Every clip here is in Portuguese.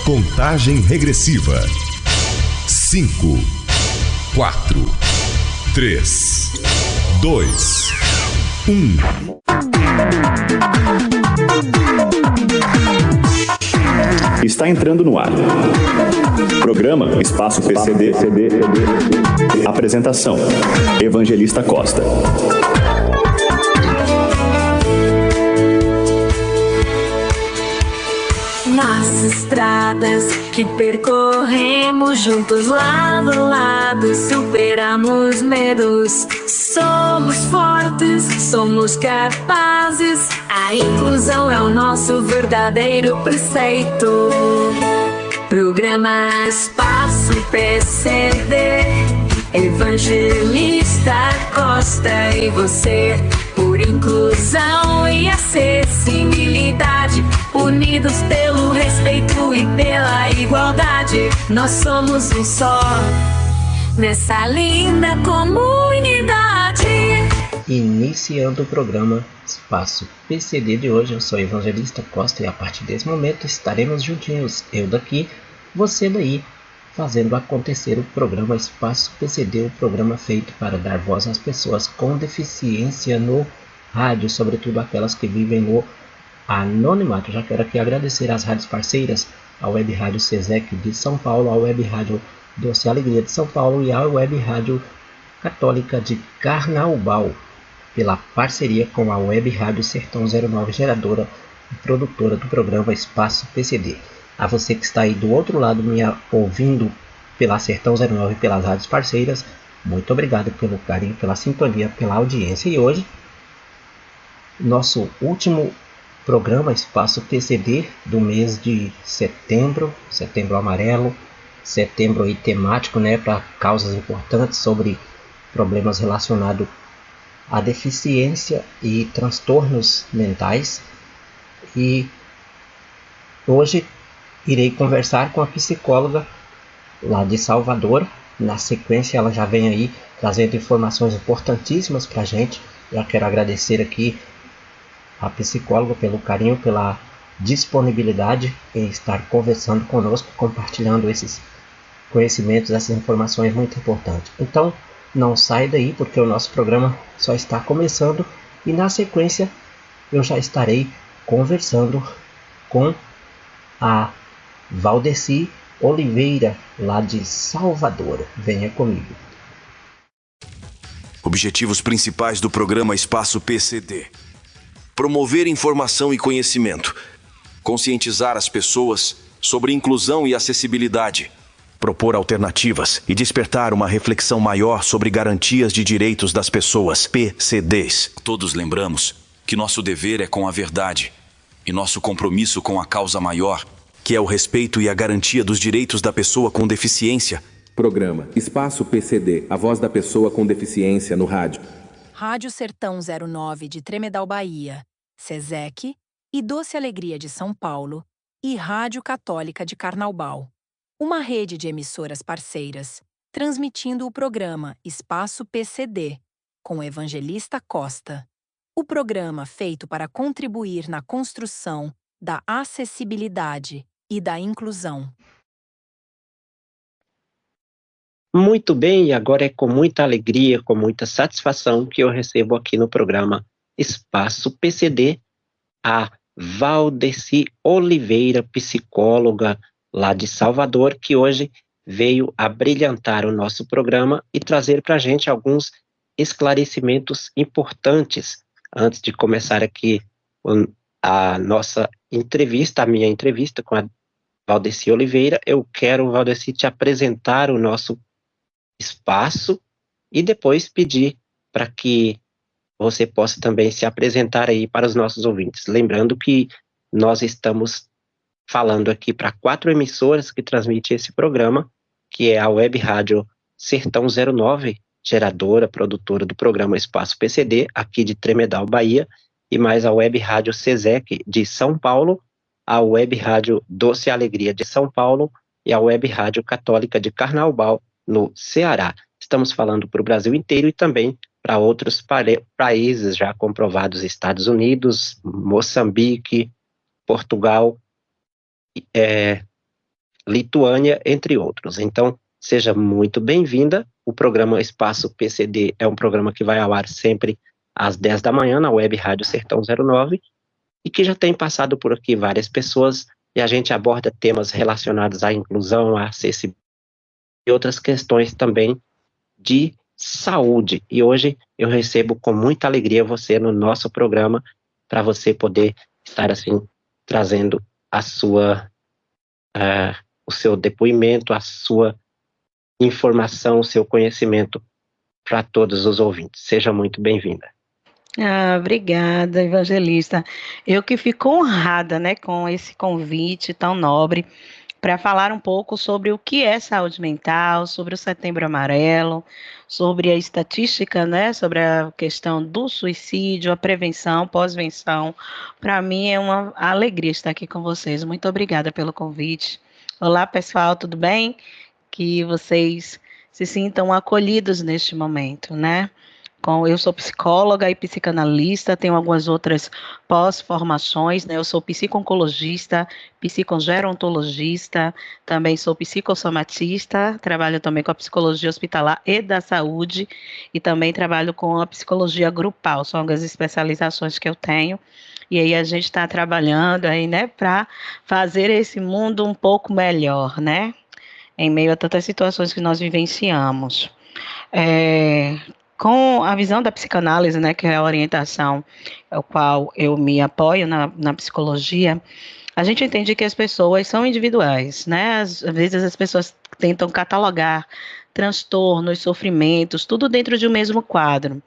Contagem regressiva. 5, 4, 3, 2, 1. Está entrando no ar. Programa Espaço PCD. Apresentação: Evangelista Costa. Nas estradas que percorremos juntos lado a lado, superamos medos. Somos fortes, somos capazes. A inclusão é o nosso verdadeiro preceito. Programa Espaço PCD, Evangelista Costa e você, por inclusão e acessibilidade, unidos pelo respeito e pela igualdade. Nós somos um só nessa linda comunidade. Iniciando o programa Espaço PCD de hoje, eu sou Evangelista Costa e a partir desse momento estaremos juntinhos, eu daqui, você daí, fazendo acontecer o programa Espaço PCD, o programa feito para dar voz às pessoas com deficiência no rádio, sobretudo aquelas que vivem no anonimato. Já quero aqui agradecer às rádios parceiras, a Web Rádio SESEC de São Paulo, a Web Rádio Doce Alegria de São Paulo e a Web Rádio Católica de Carnaubal, pela parceria com a Web Rádio Sertão 09, geradora e produtora do programa Espaço PCD. A você que está aí do outro lado me ouvindo pela Sertão 09 e pelas rádios parceiras, muito obrigado pelo carinho, pela sintonia, pela audiência. E hoje, nosso último programa Espaço PCD do mês de setembro, setembro amarelo, setembro aí temático, para causas importantes sobre problemas relacionados à deficiência e transtornos mentais. E hoje irei conversar com a psicóloga lá de Salvador. Na sequência ela já vem aí trazendo informações importantíssimas para a gente. Já quero agradecer aqui a psicóloga pelo carinho, pela disponibilidade em estar conversando conosco, compartilhando esses conhecimentos, essas informações muito importantes. Então, não sai daí, porque o nosso programa só está começando e na sequência eu já estarei conversando com a Valdeci Oliveira, lá de Salvador. Venha comigo. Objetivos principais do programa Espaço PCD: promover informação e conhecimento, conscientizar as pessoas sobre inclusão e acessibilidade, propor alternativas e despertar uma reflexão maior sobre garantias de direitos das pessoas, PCDs. Todos lembramos que nosso dever é com a verdade e nosso compromisso com a causa maior, que é o respeito e a garantia dos direitos da pessoa com deficiência. Programa Espaço PCD, a voz da pessoa com deficiência no rádio. Rádio Sertão 09 de Tremedal, Bahia, SESEC e Doce Alegria de São Paulo e Rádio Católica de Carnaubal. Uma rede de emissoras parceiras, transmitindo o programa Espaço PCD, com Evangelista Costa. O programa feito para contribuir na construção da acessibilidade e da inclusão. Muito bem, e agora é com muita alegria, com muita satisfação que eu recebo aqui no programa Espaço PCD a Valdeci Oliveira, psicóloga lá de Salvador, que hoje veio a brilhantar o nosso programa e trazer para a gente alguns esclarecimentos importantes. Antes de começar aqui a nossa entrevista, a minha entrevista com a Valdeci Oliveira, eu quero, Valdeci, te apresentar o nosso espaço e depois pedir para que você possa também se apresentar aí para os nossos ouvintes. Lembrando que nós estamos falando aqui para 4 emissoras que transmitem esse programa, que é a Web Rádio Sertão 09, geradora, produtora do programa Espaço PCD, aqui de Tremedal, Bahia, e mais a Web Rádio SESEC de São Paulo, a Web Rádio Doce Alegria de São Paulo e a Web Rádio Católica de Carnaubal, no Ceará. Estamos falando para o Brasil inteiro e também para outros países já comprovados, Estados Unidos, Moçambique, Portugal, Lituânia, entre outros. Então, seja muito bem-vinda. O programa Espaço PCD é um programa que vai ao ar sempre às 10 da manhã na Web Rádio Sertão 09 e que já tem passado por aqui várias pessoas e a gente aborda temas relacionados à inclusão, à acessibilidade e outras questões também de saúde. E hoje eu recebo com muita alegria você no nosso programa para você poder estar assim trazendo a sua o seu depoimento, a sua informação, o seu conhecimento para todos os ouvintes. Seja muito bem-vinda. Obrigada, Evangelista. Eu que fico honrada, né, com esse convite tão nobre para falar um pouco sobre o que é saúde mental, sobre o Setembro Amarelo, sobre a estatística, né, sobre a questão do suicídio, a prevenção, pós-venção. Para mim é uma alegria estar aqui com vocês. Muito obrigada pelo convite. Olá, pessoal, tudo bem? Que vocês se sintam acolhidos neste momento, né? Eu sou psicóloga e psicanalista, tenho algumas outras pós-formações, né? Eu sou psico-oncologista, psicogerontologista, também sou psicossomatista, trabalho também com a psicologia hospitalar e da saúde, e também trabalho com a psicologia grupal, são algumas especializações que eu tenho. E aí a gente está trabalhando aí, né, para fazer esse mundo um pouco melhor, né? Em meio a tantas situações que nós vivenciamos. Com a visão da psicanálise, né, que é a orientação ao qual eu me apoio na psicologia, a gente entende que as pessoas são individuais, né? Às vezes as pessoas tentam catalogar transtornos, sofrimentos, tudo dentro de um mesmo quadro.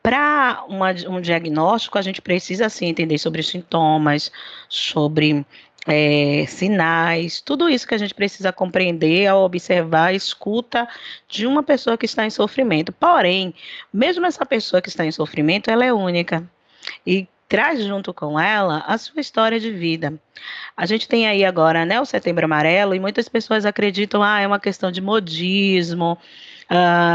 Para um diagnóstico, a gente precisa, assim, entender sobre os sintomas, sobre sinais, tudo isso que a gente precisa compreender ao observar a escuta de uma pessoa que está em sofrimento. Porém, mesmo essa pessoa que está em sofrimento, ela é única e traz junto com ela a sua história de vida. A gente tem aí agora, né, o Setembro Amarelo, e muitas pessoas acreditam, é uma questão de modismo,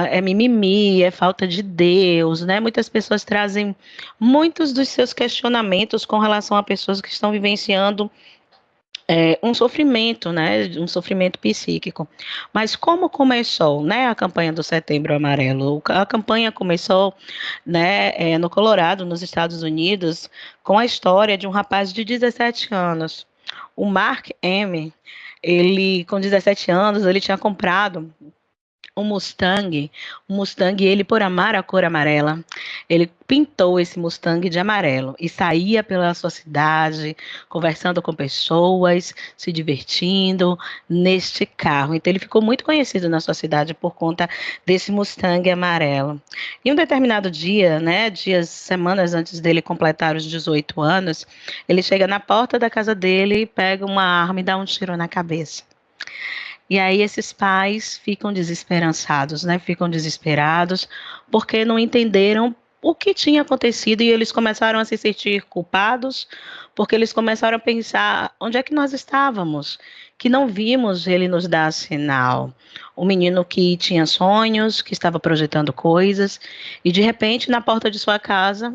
é mimimi, é falta de Deus, né? Muitas pessoas trazem muitos dos seus questionamentos com relação a pessoas que estão vivenciando um sofrimento, né, um sofrimento psíquico. Mas como começou, né, a campanha do Setembro Amarelo? A campanha começou, né, no Colorado, nos Estados Unidos, com a história de um rapaz de 17 anos. O Mark M., ele, com 17 anos, ele tinha comprado um Mustang, ele, por amar a cor amarela, ele pintou esse Mustang de amarelo e saía pela sua cidade, conversando com pessoas, se divertindo neste carro. Então ele ficou muito conhecido na sua cidade por conta desse Mustang amarelo. E um determinado dia, né, semanas antes dele completar os 18 anos, ele chega na porta da casa dele, pega uma arma e dá um tiro na cabeça. E aí esses pais ficam desesperançados, né? Ficam desesperados porque não entenderam o que tinha acontecido e eles começaram a se sentir culpados porque eles começaram a pensar onde é que nós estávamos, que não vimos ele nos dar sinal. Um menino que tinha sonhos, que estava projetando coisas e de repente na porta de sua casa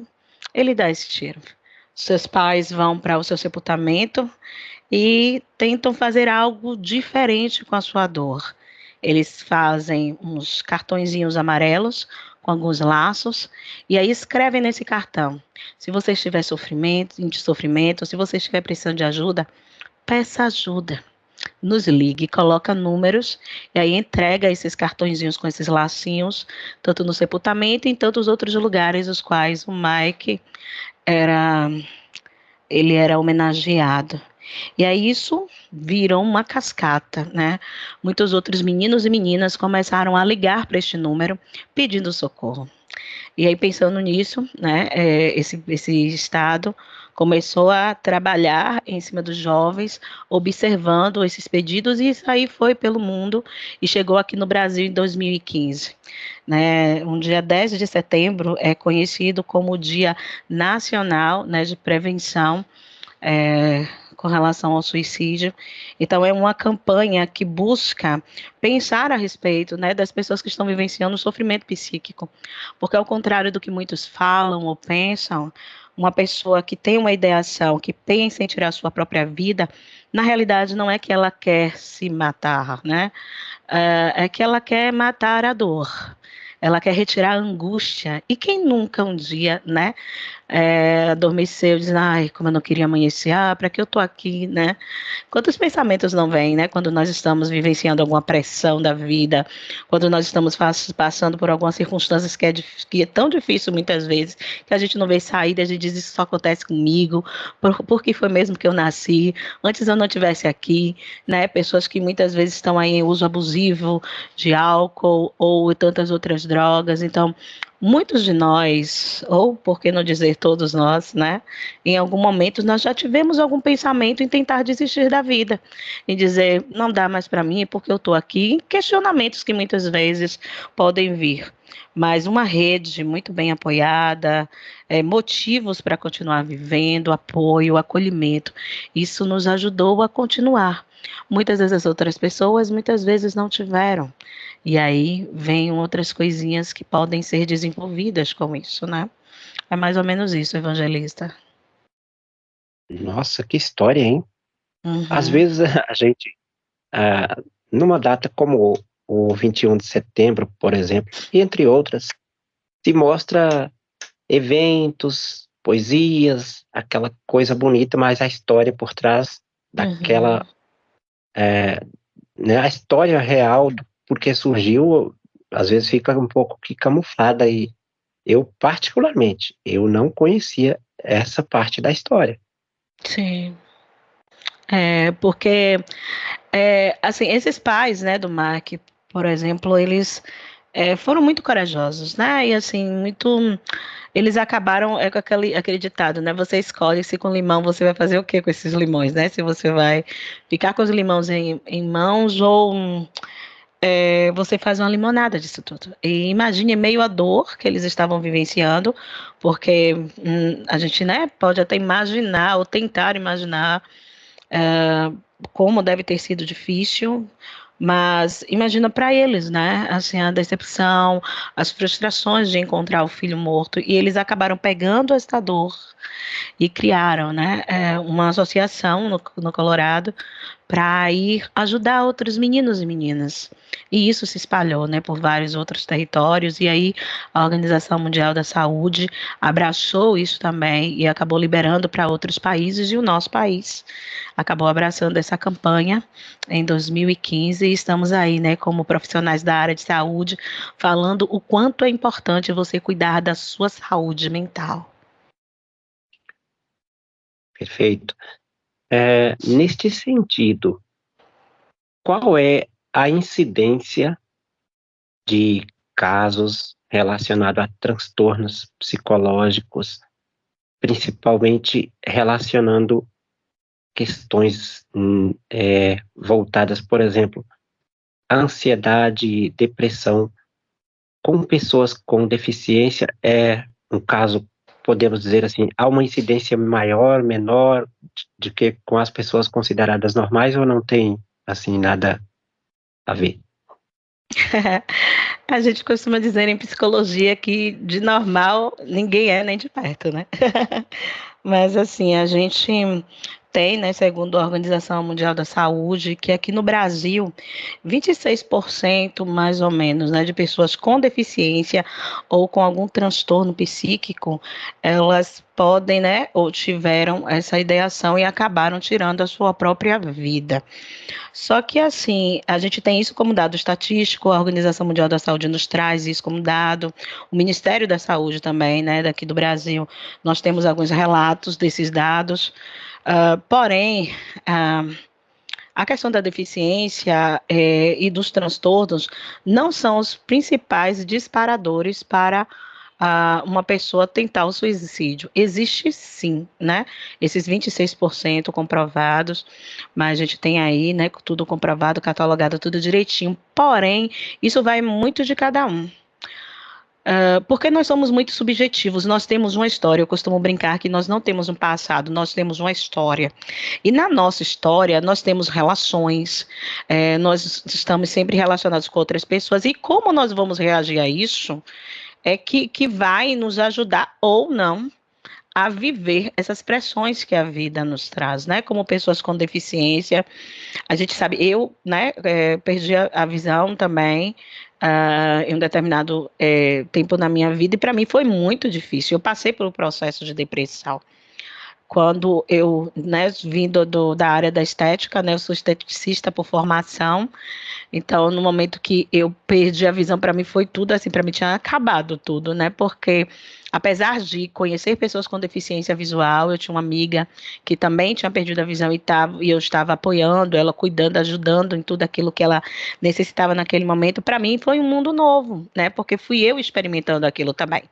ele dá esse tiro. Seus pais vão para o seu sepultamento e tentam fazer algo diferente com a sua dor. Eles fazem uns cartõezinhos amarelos com alguns laços e aí escrevem nesse cartão: se você estiver em sofrimento, se você estiver precisando de ajuda, peça ajuda. Nos ligue, coloca números e aí entrega esses cartõezinhos com esses lacinhos, tanto no sepultamento e em tantos outros lugares os quais o Mike era homenageado. E aí isso virou uma cascata, né? Muitos outros meninos e meninas começaram a ligar para este número pedindo socorro. E aí pensando nisso, né, esse estado começou a trabalhar em cima dos jovens, observando esses pedidos, e isso aí foi pelo mundo e chegou aqui no Brasil em 2015. Né? Um dia 10 de setembro é conhecido como o Dia Nacional, né, de Prevenção com relação ao suicídio. Então é uma campanha que busca pensar a respeito, né, das pessoas que estão vivenciando o sofrimento psíquico, porque ao contrário do que muitos falam ou pensam, uma pessoa que tem uma ideação, que pensa em tirar a sua própria vida, na realidade não é que ela quer se matar, né? É que ela quer matar a dor. Ela quer retirar a angústia. E quem nunca um dia, né, adormeceu, diz, ai, como eu não queria amanhecer, para que eu tô aqui, né? Quantos pensamentos não vêm, né, quando nós estamos vivenciando alguma pressão da vida, quando nós estamos passando por algumas circunstâncias que é tão difícil muitas vezes, que a gente não vê saída, a gente diz, isso só acontece comigo, porque foi mesmo que eu nasci, antes eu não estivesse aqui, né, pessoas que muitas vezes estão aí em uso abusivo de álcool ou tantas outras drogas, então, muitos de nós, ou por que não dizer todos nós, né? Em algum momento nós já tivemos algum pensamento em tentar desistir da vida, em dizer, não dá mais para mim porque eu estou aqui, questionamentos que muitas vezes podem vir. Mas uma rede muito bem apoiada, motivos para continuar vivendo, apoio, acolhimento, isso nos ajudou a continuar. Muitas vezes as outras pessoas, muitas vezes não tiveram. E aí vem outras coisinhas que podem ser desenvolvidas com isso, né? É mais ou menos isso, evangelista. Nossa, que história, hein? Às Uhum. vezes a gente, numa data como o 21 de setembro, por exemplo, e entre outras, se mostra eventos, poesias, aquela coisa bonita, mas a história por trás daquela, né, a história real do porquê surgiu, às vezes fica um pouco que camuflada e eu, particularmente, eu não conhecia essa parte da história. Sim. Porque, assim, esses pais, né, do Mark, por exemplo, eles foram muito corajosos, né, e assim, eles acabaram, com aquele ditado, né, você escolhe se com limão você vai fazer o que com esses limões, né, se você vai ficar com os limões em mãos ou você faz uma limonada disso tudo. E imagine meio a dor que eles estavam vivenciando, porque a gente, né, pode até imaginar ou tentar imaginar como deve ter sido difícil, mas imagina para eles, né? Assim, a decepção, as frustrações de encontrar o filho morto, e eles acabaram pegando esta dor e criaram, né, uma associação no Colorado para ir ajudar outros meninos e meninas. E isso se espalhou, né, por vários outros territórios, e aí a Organização Mundial da Saúde abraçou isso também e acabou liberando para outros países, e o nosso país acabou abraçando essa campanha em 2015, e estamos aí, né, como profissionais da área de saúde, falando o quanto é importante você cuidar da sua saúde mental. Perfeito. Neste sentido, qual é a incidência de casos relacionados a transtornos psicológicos, principalmente relacionando questões voltadas, por exemplo, à ansiedade, depressão, com pessoas com deficiência? É um caso, podemos dizer assim, há uma incidência maior, menor, de que com as pessoas consideradas normais, ou não tem, assim, nada a ver? A gente costuma dizer em psicologia que de normal ninguém é nem de perto, né? Mas assim, a gente tem, né, segundo a Organização Mundial da Saúde, que aqui no Brasil, 26% mais ou menos, né, de pessoas com deficiência ou com algum transtorno psíquico, elas podem, né, ou tiveram essa ideação e acabaram tirando a sua própria vida. Só que, assim, a gente tem isso como dado estatístico, a Organização Mundial da Saúde nos traz isso como dado, o Ministério da Saúde também, né, daqui do Brasil, nós temos alguns relatos desses dados, porém, a questão da deficiência e dos transtornos não são os principais disparadores para uma pessoa tentar o suicídio. Existe sim, né? Esses 26% comprovados, mas a gente tem aí, né, tudo comprovado, catalogado, tudo direitinho. Porém, isso vai muito de cada um. Porque nós somos muito subjetivos, nós temos uma história, eu costumo brincar que nós não temos um passado, nós temos uma história. E na nossa história, nós temos relações, nós estamos sempre relacionados com outras pessoas, e como nós vamos reagir a isso, que vai nos ajudar ou não a viver essas pressões que a vida nos traz, né? Como pessoas com deficiência, a gente sabe, eu, né, perdi a visão também, em um determinado tempo na minha vida, e para mim foi muito difícil. Eu passei pelo processo de depressão. Quando eu, né, vindo da área da estética, né, eu sou esteticista por formação, então no momento que eu perdi a visão, para mim foi tudo assim, para mim tinha acabado tudo, né, porque apesar de conhecer pessoas com deficiência visual, eu tinha uma amiga que também tinha perdido a visão e eu estava apoiando ela, cuidando, ajudando em tudo aquilo que ela necessitava naquele momento, para mim foi um mundo novo, né, porque fui eu experimentando aquilo também.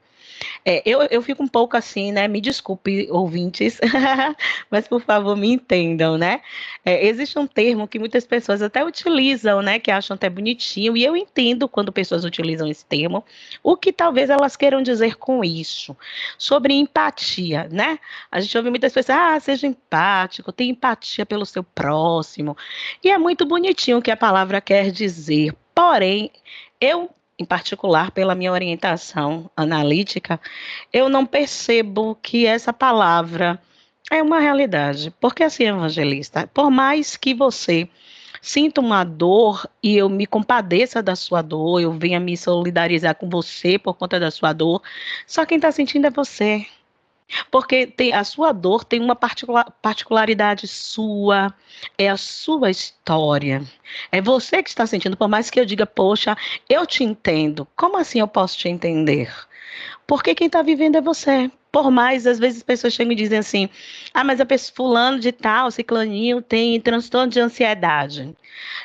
Eu fico um pouco assim, né? Me desculpe, ouvintes, mas por favor me entendam, né? Existe um termo que muitas pessoas até utilizam, né? Que acham até bonitinho, e eu entendo quando pessoas utilizam esse termo, o que talvez elas queiram dizer com isso, sobre empatia, né? A gente ouve muitas pessoas, seja empático, tenha empatia pelo seu próximo, e é muito bonitinho o que a palavra quer dizer, porém, eu em particular pela minha orientação analítica, eu não percebo que essa palavra é uma realidade. Porque assim, evangelista, por mais que você sinta uma dor e eu me compadeça da sua dor, eu venha me solidarizar com você por conta da sua dor, só quem está sentindo é você. Porque a sua dor tem uma particularidade sua, é a sua história. É você que está sentindo, por mais que eu diga, poxa, eu te entendo. Como assim eu posso te entender? Porque quem está vivendo é você. Por mais, às vezes, as pessoas chegam e dizem assim, mas a pessoa fulano de tal, ciclaninho, tem transtorno de ansiedade.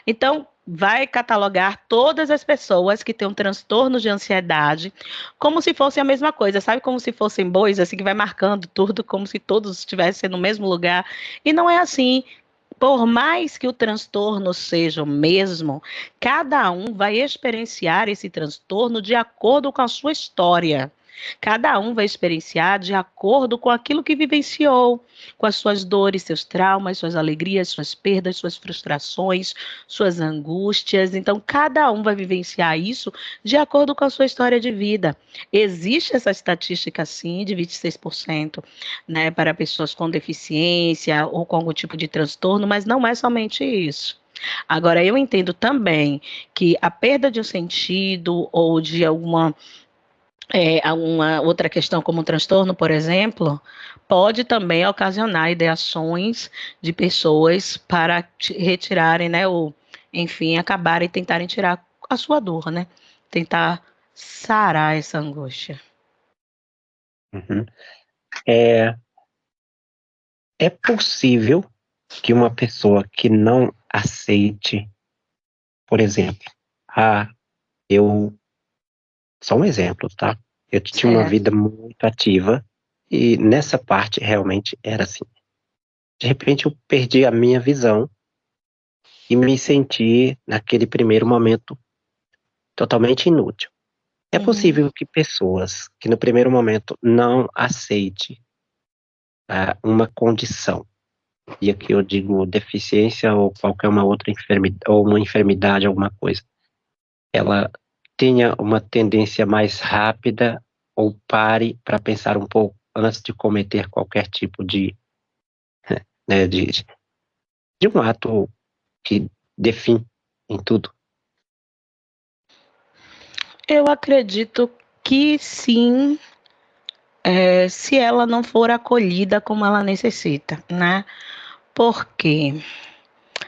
Então, vai catalogar todas as pessoas que têm um transtorno de ansiedade como se fosse a mesma coisa, sabe? Como se fossem bois, assim, que vai marcando tudo, como se todos estivessem no mesmo lugar. E não é assim. Por mais que o transtorno seja o mesmo, cada um vai experienciar esse transtorno de acordo com a sua história. Cada um vai experienciar de acordo com aquilo que vivenciou, com as suas dores, seus traumas, suas alegrias, suas perdas, suas frustrações, suas angústias. Então, cada um vai vivenciar isso de acordo com a sua história de vida. Existe essa estatística, sim, de 26%, né, para pessoas com deficiência ou com algum tipo de transtorno, mas não é somente isso. Agora, eu entendo também que a perda de um sentido ou de alguma outra questão como um transtorno, por exemplo, pode também ocasionar ideações de pessoas para retirarem, né, ou, enfim, acabarem e tentarem tirar a sua dor, né? Tentar sarar essa angústia. Uhum. É possível que uma pessoa que não aceite, por exemplo, eu só um exemplo, tá? Eu tinha uma vida muito ativa e nessa parte realmente era assim. De repente eu perdi a minha visão e me senti naquele primeiro momento totalmente inútil. É possível que pessoas que no primeiro momento não aceitem uma condição, e aqui eu digo deficiência ou qualquer uma outra enfermidade, ou uma enfermidade, alguma coisa, ela tenha uma tendência mais rápida ou pare para pensar um pouco antes de cometer qualquer tipo né, de um ato que define em tudo. Eu acredito que sim, se ela não for acolhida como ela necessita, né? Porque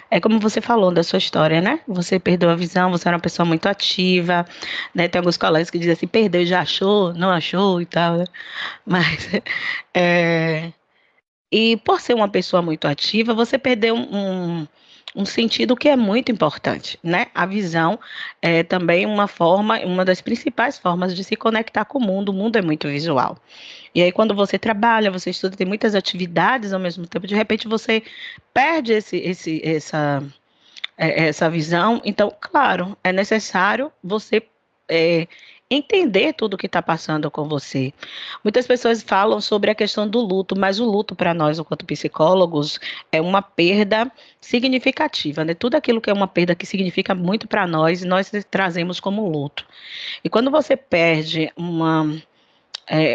é como você falou da sua história, né? Você perdeu a visão, você era uma pessoa muito ativa, né? Tem alguns colegas que dizem assim, perdeu, já achou, não achou e tal, né? Mas, e por ser uma pessoa muito ativa, você perdeu um sentido que é muito importante, né? A visão é também uma das principais formas de se conectar com o mundo é muito visual. E aí, quando você trabalha, você estuda, tem muitas atividades ao mesmo tempo, de repente você perde essa visão. Então, claro, é necessário você entender tudo o que está passando com você. Muitas pessoas falam sobre a questão do luto, mas o luto para nós, enquanto psicólogos, é uma perda significativa, né? Tudo aquilo que é uma perda que significa muito para nós trazemos como luto. E quando você perde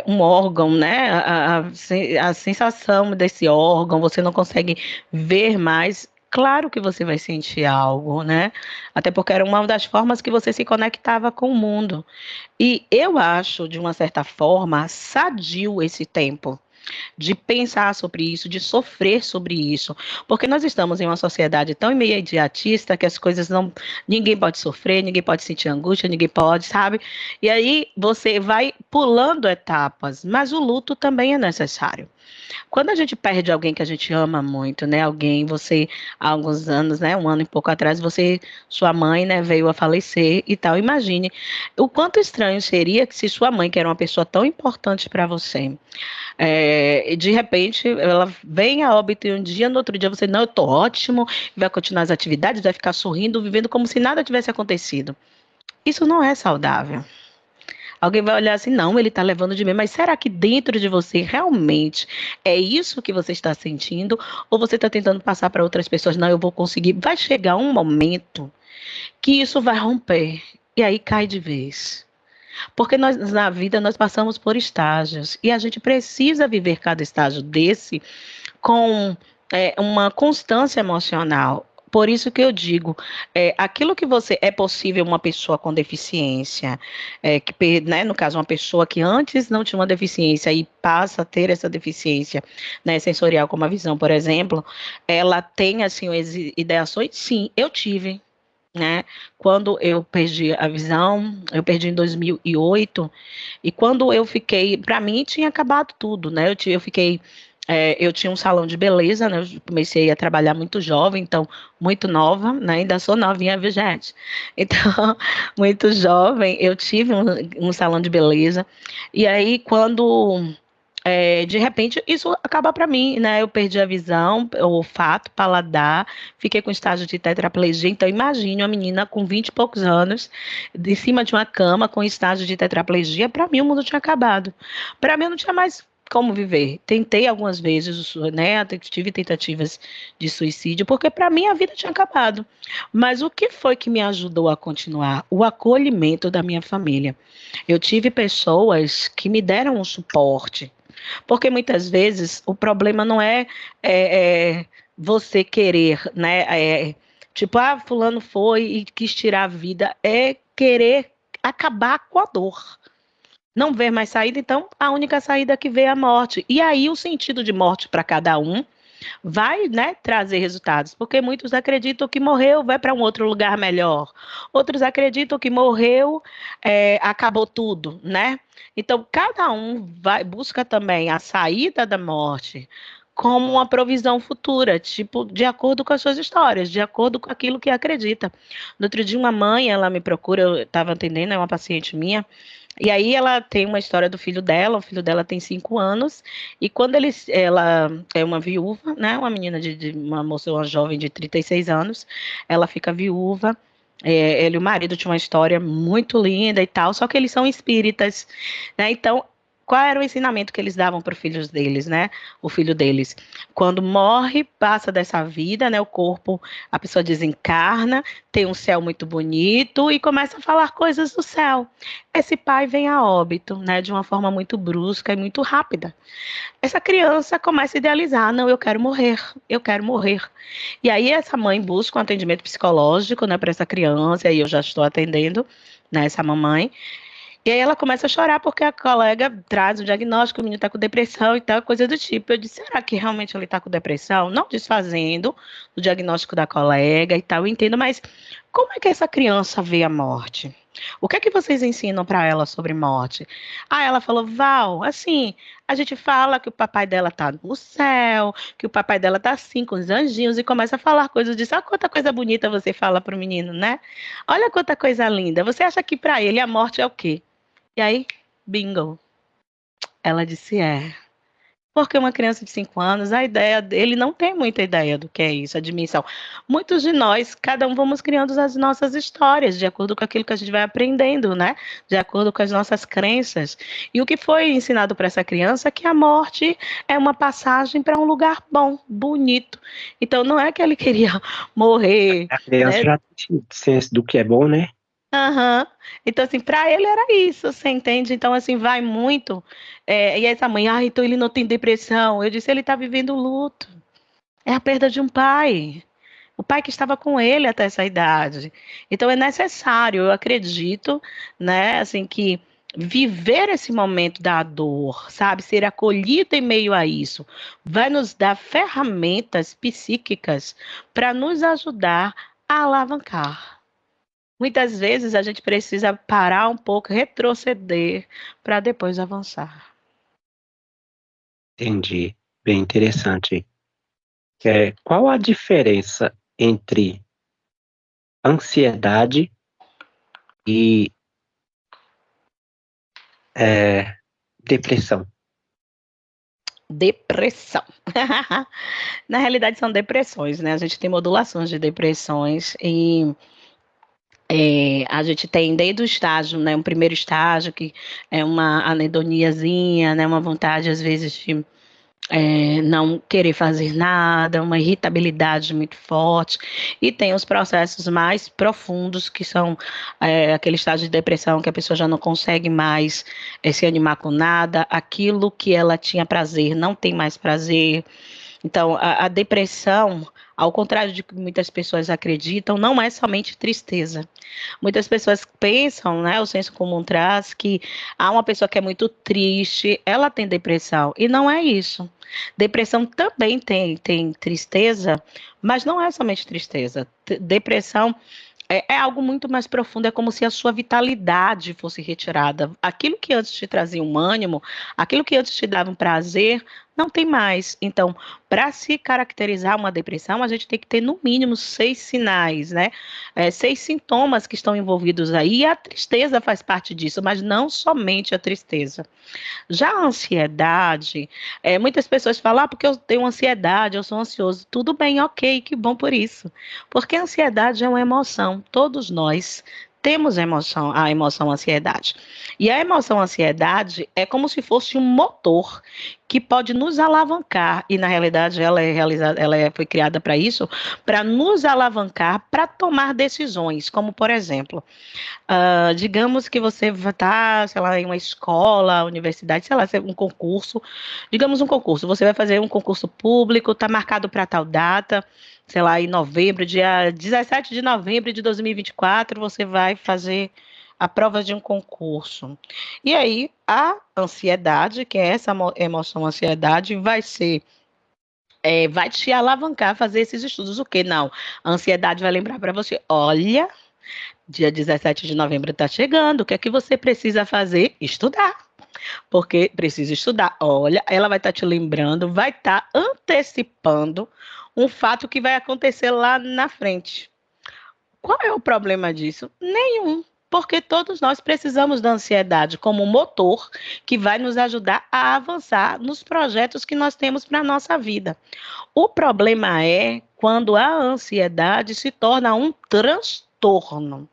um órgão, né? A sensação desse órgão, você não consegue ver mais. Claro que você vai sentir algo, né? Até porque era uma das formas que você se conectava com o mundo. E eu acho, de uma certa forma, sadio esse tempo de pensar sobre isso, de sofrer sobre isso, porque nós estamos em uma sociedade tão imediatista que as coisas não, ninguém pode sofrer, ninguém pode sentir angústia, ninguém pode, sabe? E aí você vai pulando etapas, mas o luto também é necessário. Quando a gente perde alguém que a gente ama muito, né? Alguém, você, há alguns anos, né? Um ano e pouco atrás, sua mãe, né, veio a falecer e tal. Imagine o quanto estranho seria que se sua mãe, que era uma pessoa tão importante para você, e de repente ela vem a óbito e um dia, no outro dia, você, não, eu tô ótimo, vai continuar as atividades, vai ficar sorrindo, vivendo como se nada tivesse acontecido. Isso não é saudável. Alguém vai olhar assim, não, ele está levando de mim, mas será que dentro de você realmente é isso que você está sentindo? Ou você está tentando passar para outras pessoas, não, eu vou conseguir. Vai chegar um momento que isso vai romper, e aí cai de vez. Porque nós, na vida, nós passamos por estágios, e a gente precisa viver cada estágio desse com uma constância emocional. Por isso que eu digo, aquilo que você é possível uma pessoa com deficiência, né, no caso uma pessoa que antes não tinha uma deficiência e passa a ter essa deficiência, né, sensorial como a visão, por exemplo, ela tem assim ideações, sim, eu tive. Né? Quando eu perdi a visão, eu perdi em 2008, e quando eu fiquei, para mim tinha acabado tudo, né? Eu tinha um salão de beleza, né? Eu comecei a trabalhar muito jovem, então, muito nova, né? Ainda sou novinha, viu, gente? Então, muito jovem, eu tive um salão de beleza, e aí quando de repente, isso acaba para mim, né? Eu perdi a visão, o olfato, paladar, fiquei com estágio de tetraplegia. Então, imagine uma menina com 20 e poucos anos, de cima de uma cama, com estágio de tetraplegia. Para mim, o mundo tinha acabado. Para mim, eu não tinha mais como viver. Tentei algumas vezes, né? Tive tentativas de suicídio, porque para mim a vida tinha acabado. Mas o que foi que me ajudou a continuar? O acolhimento da minha família. Eu tive pessoas que me deram um suporte. Porque muitas vezes o problema não você querer, né? Tipo, fulano foi e quis tirar a vida. É querer acabar com a dor. Não ver mais saída, então a única saída que vê é a morte. E aí o sentido de morte para cada um vai, né, trazer resultados, porque muitos acreditam que morreu, vai para um outro lugar melhor. Outros acreditam que morreu, acabou tudo, né? Então, cada um busca também a saída da morte como uma provisão futura, tipo, de acordo com as suas histórias, de acordo com aquilo que acredita. No outro dia, uma mãe, ela me procura, eu estava atendendo, é uma paciente minha, e aí ela tem uma história do filho dela, o filho dela tem 5 anos, e quando ela é uma viúva, né, uma menina uma moça, uma jovem de 36 anos, ela fica viúva, ele e o marido tinham uma história muito linda e tal, só que eles são espíritas, né, então qual era o ensinamento que eles davam para os filhos deles, né? O filho deles. Quando morre, passa dessa vida, né? O corpo, a pessoa desencarna, tem um céu muito bonito e começa a falar coisas do céu. Esse pai vem a óbito, né? De uma forma muito brusca e muito rápida. Essa criança começa a idealizar, não, eu quero morrer, eu quero morrer. E aí essa mãe busca um atendimento psicológico, né? Para essa criança, e eu já estou atendendo, né? Essa mamãe. E aí ela começa a chorar porque a colega traz o diagnóstico, o menino está com depressão e tal, coisa do tipo. Eu disse, será que realmente ele está com depressão? Não desfazendo o diagnóstico da colega e tal, eu entendo, mas como é que essa criança vê a morte? O que é que vocês ensinam para ela sobre morte? Ah, ela falou, Val, assim, a gente fala que o papai dela tá no céu, que o papai dela tá assim, com os anjinhos, e começa a falar coisas disso. Olha quanta coisa bonita você fala pro menino, né? Olha quanta coisa linda. Você acha que para ele a morte é o quê? E aí, bingo. Ela disse, porque uma criança de 5 anos, a ideia dele não tem muita ideia do que é isso, a dimensão. Muitos de nós, cada um vamos criando as nossas histórias, de acordo com aquilo que a gente vai aprendendo, né? De acordo com as nossas crenças. E o que foi ensinado para essa criança é que a morte é uma passagem para um lugar bom, bonito. Então, não é que ele queria morrer. A criança, né, já tem ciência do que é bom, né? Aham. Então, assim, para ele era isso, você entende? Então, assim, vai muito. E essa mãe, então ele não tem depressão. Eu disse, ele está vivendo luto. É a perda de um pai. O pai que estava com ele até essa idade. Então, é necessário, eu acredito, né, assim, que viver esse momento da dor, sabe, ser acolhido em meio a isso, vai nos dar ferramentas psíquicas para nos ajudar a alavancar. Muitas vezes a gente precisa parar um pouco, retroceder, para depois avançar. Entendi. Bem interessante. Qual a diferença entre ansiedade e depressão? Depressão. Na realidade, são depressões, né? A gente tem modulações de depressões e a gente tem desde o estágio, né? Um primeiro estágio que é uma anedoniazinha, né? Uma vontade, às vezes, de não querer fazer nada, uma irritabilidade muito forte, e tem os processos mais profundos, que são aquele estágio de depressão que a pessoa já não consegue mais se animar com nada, aquilo que ela tinha prazer não tem mais prazer. Então, a depressão, ao contrário de que muitas pessoas acreditam, não é somente tristeza. Muitas pessoas pensam, né, o senso comum traz que uma pessoa que é muito triste, ela tem depressão, e não é isso. Depressão também tem tristeza, mas não é somente tristeza. Depressão é algo muito mais profundo, é como se a sua vitalidade fosse retirada. Aquilo que antes te trazia um ânimo, aquilo que antes te dava um prazer, não tem mais. Então, para se caracterizar uma depressão, a gente tem que ter no mínimo 6 sinais, né? 6 sintomas que estão envolvidos aí, e a tristeza faz parte disso, mas não somente a tristeza. Já a ansiedade, muitas pessoas falam, porque eu tenho ansiedade, eu sou ansioso. Tudo bem, ok, que bom por isso. Porque a ansiedade é uma emoção, todos nós temos a emoção ansiedade. E a emoção ansiedade é como se fosse um motor que pode nos alavancar, e na realidade foi criada para isso, para nos alavancar para tomar decisões, como por exemplo, digamos que você está, sei lá, em uma escola, universidade, sei lá, um concurso, digamos um concurso, você vai fazer um concurso público, está marcado para tal data, sei lá, em novembro, dia 17 de novembro de 2024, você vai fazer a prova de um concurso. E aí, a ansiedade, que é essa emoção ansiedade, vai te alavancar a fazer esses estudos. O que não? A ansiedade vai lembrar para você, olha, dia 17 de novembro está chegando, o que é que você precisa fazer? Estudar. Porque precisa estudar. Olha, ela vai estar te lembrando, vai estar antecipando um fato que vai acontecer lá na frente. Qual é o problema disso? Nenhum. Porque todos nós precisamos da ansiedade como motor que vai nos ajudar a avançar nos projetos que nós temos para a nossa vida. O problema é quando a ansiedade se torna um transtorno.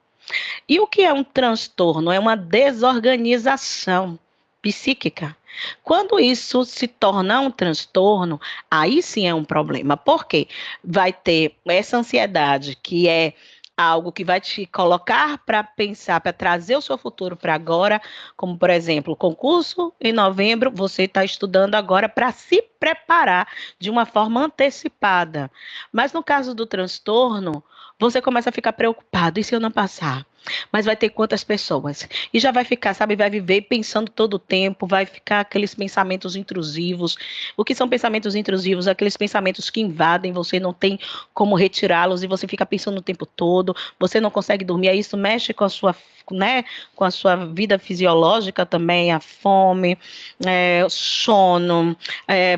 E o que é um transtorno? É uma desorganização psíquica. Quando isso se torna um transtorno, aí sim é um problema. Por quê? Vai ter essa ansiedade, que é algo que vai te colocar para pensar, para trazer o seu futuro para agora, como, por exemplo, concurso em novembro, você está estudando agora para se preparar de uma forma antecipada. Mas no caso do transtorno, você começa a ficar preocupado, e se eu não passar? Mas vai ter quantas pessoas? E já vai ficar, sabe, vai viver pensando todo o tempo, vai ficar aqueles pensamentos intrusivos. O que são pensamentos intrusivos? Aqueles pensamentos que invadem, você não tem como retirá-los e você fica pensando o tempo todo, você não consegue dormir, aí isso mexe com a sua, né, com a sua vida fisiológica também, a fome, o sono,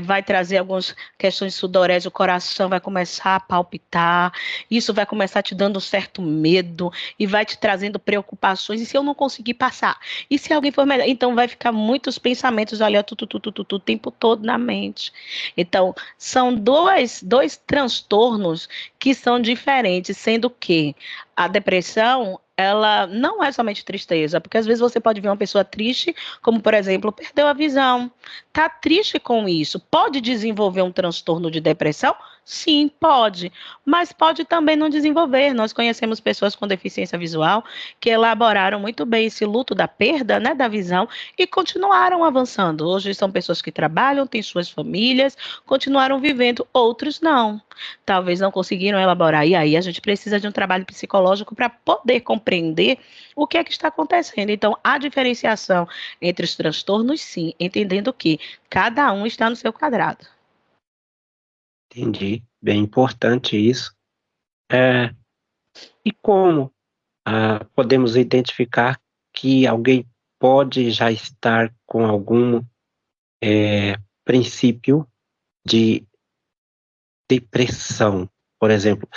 vai trazer algumas questões de sudorese, o coração vai começar a palpitar, isso vai começar te dando um certo medo e vai te trazendo preocupações, e se eu não conseguir passar? E se alguém for melhor? Então vai ficar muitos pensamentos ali, o tempo todo na mente. Então, são dois transtornos que são diferentes, sendo que a depressão, ela não é somente tristeza, porque às vezes você pode ver uma pessoa triste, como por exemplo, perdeu a visão, tá triste com isso, pode desenvolver um transtorno de depressão? Sim, pode, mas pode também não desenvolver. Nós conhecemos pessoas com deficiência visual que elaboraram muito bem esse luto da perda, né, da visão e continuaram avançando. Hoje são pessoas que trabalham, têm suas famílias, continuaram vivendo, outros não. Talvez não conseguiram elaborar. E aí a gente precisa de um trabalho psicológico para poder compreender o que é que está acontecendo. Então, a diferenciação entre os transtornos, sim, entendendo que cada um está no seu quadrado. Entendi. Bem importante isso. É, e como podemos identificar que alguém pode já estar com algum princípio de depressão? Por exemplo,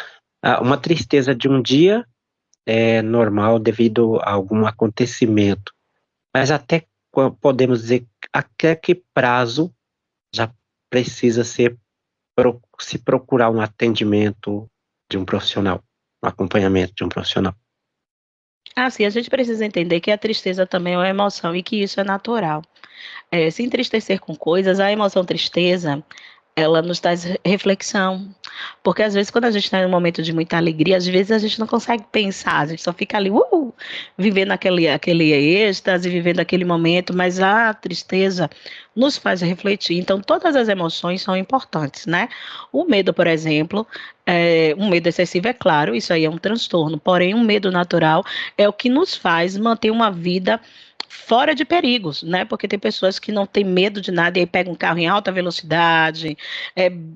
uma tristeza de um dia é normal devido a algum acontecimento, mas até podemos dizer até que prazo já precisa se procurar um atendimento de um profissional, um acompanhamento de um profissional. Sim, a gente precisa entender que a tristeza também é uma emoção e que isso é natural. Se entristecer com coisas, a emoção tristeza, ela nos traz reflexão, porque às vezes quando a gente está em um momento de muita alegria, às vezes a gente não consegue pensar, a gente só fica ali, vivendo aquele êxtase, vivendo aquele momento, mas a tristeza nos faz refletir. Então, todas as emoções são importantes, né? O medo, por exemplo, um medo excessivo, é claro, isso aí é um transtorno, porém, um medo natural é o que nos faz manter uma vida fora de perigos, né? Porque tem pessoas que não têm medo de nada e aí pegam um carro em alta velocidade,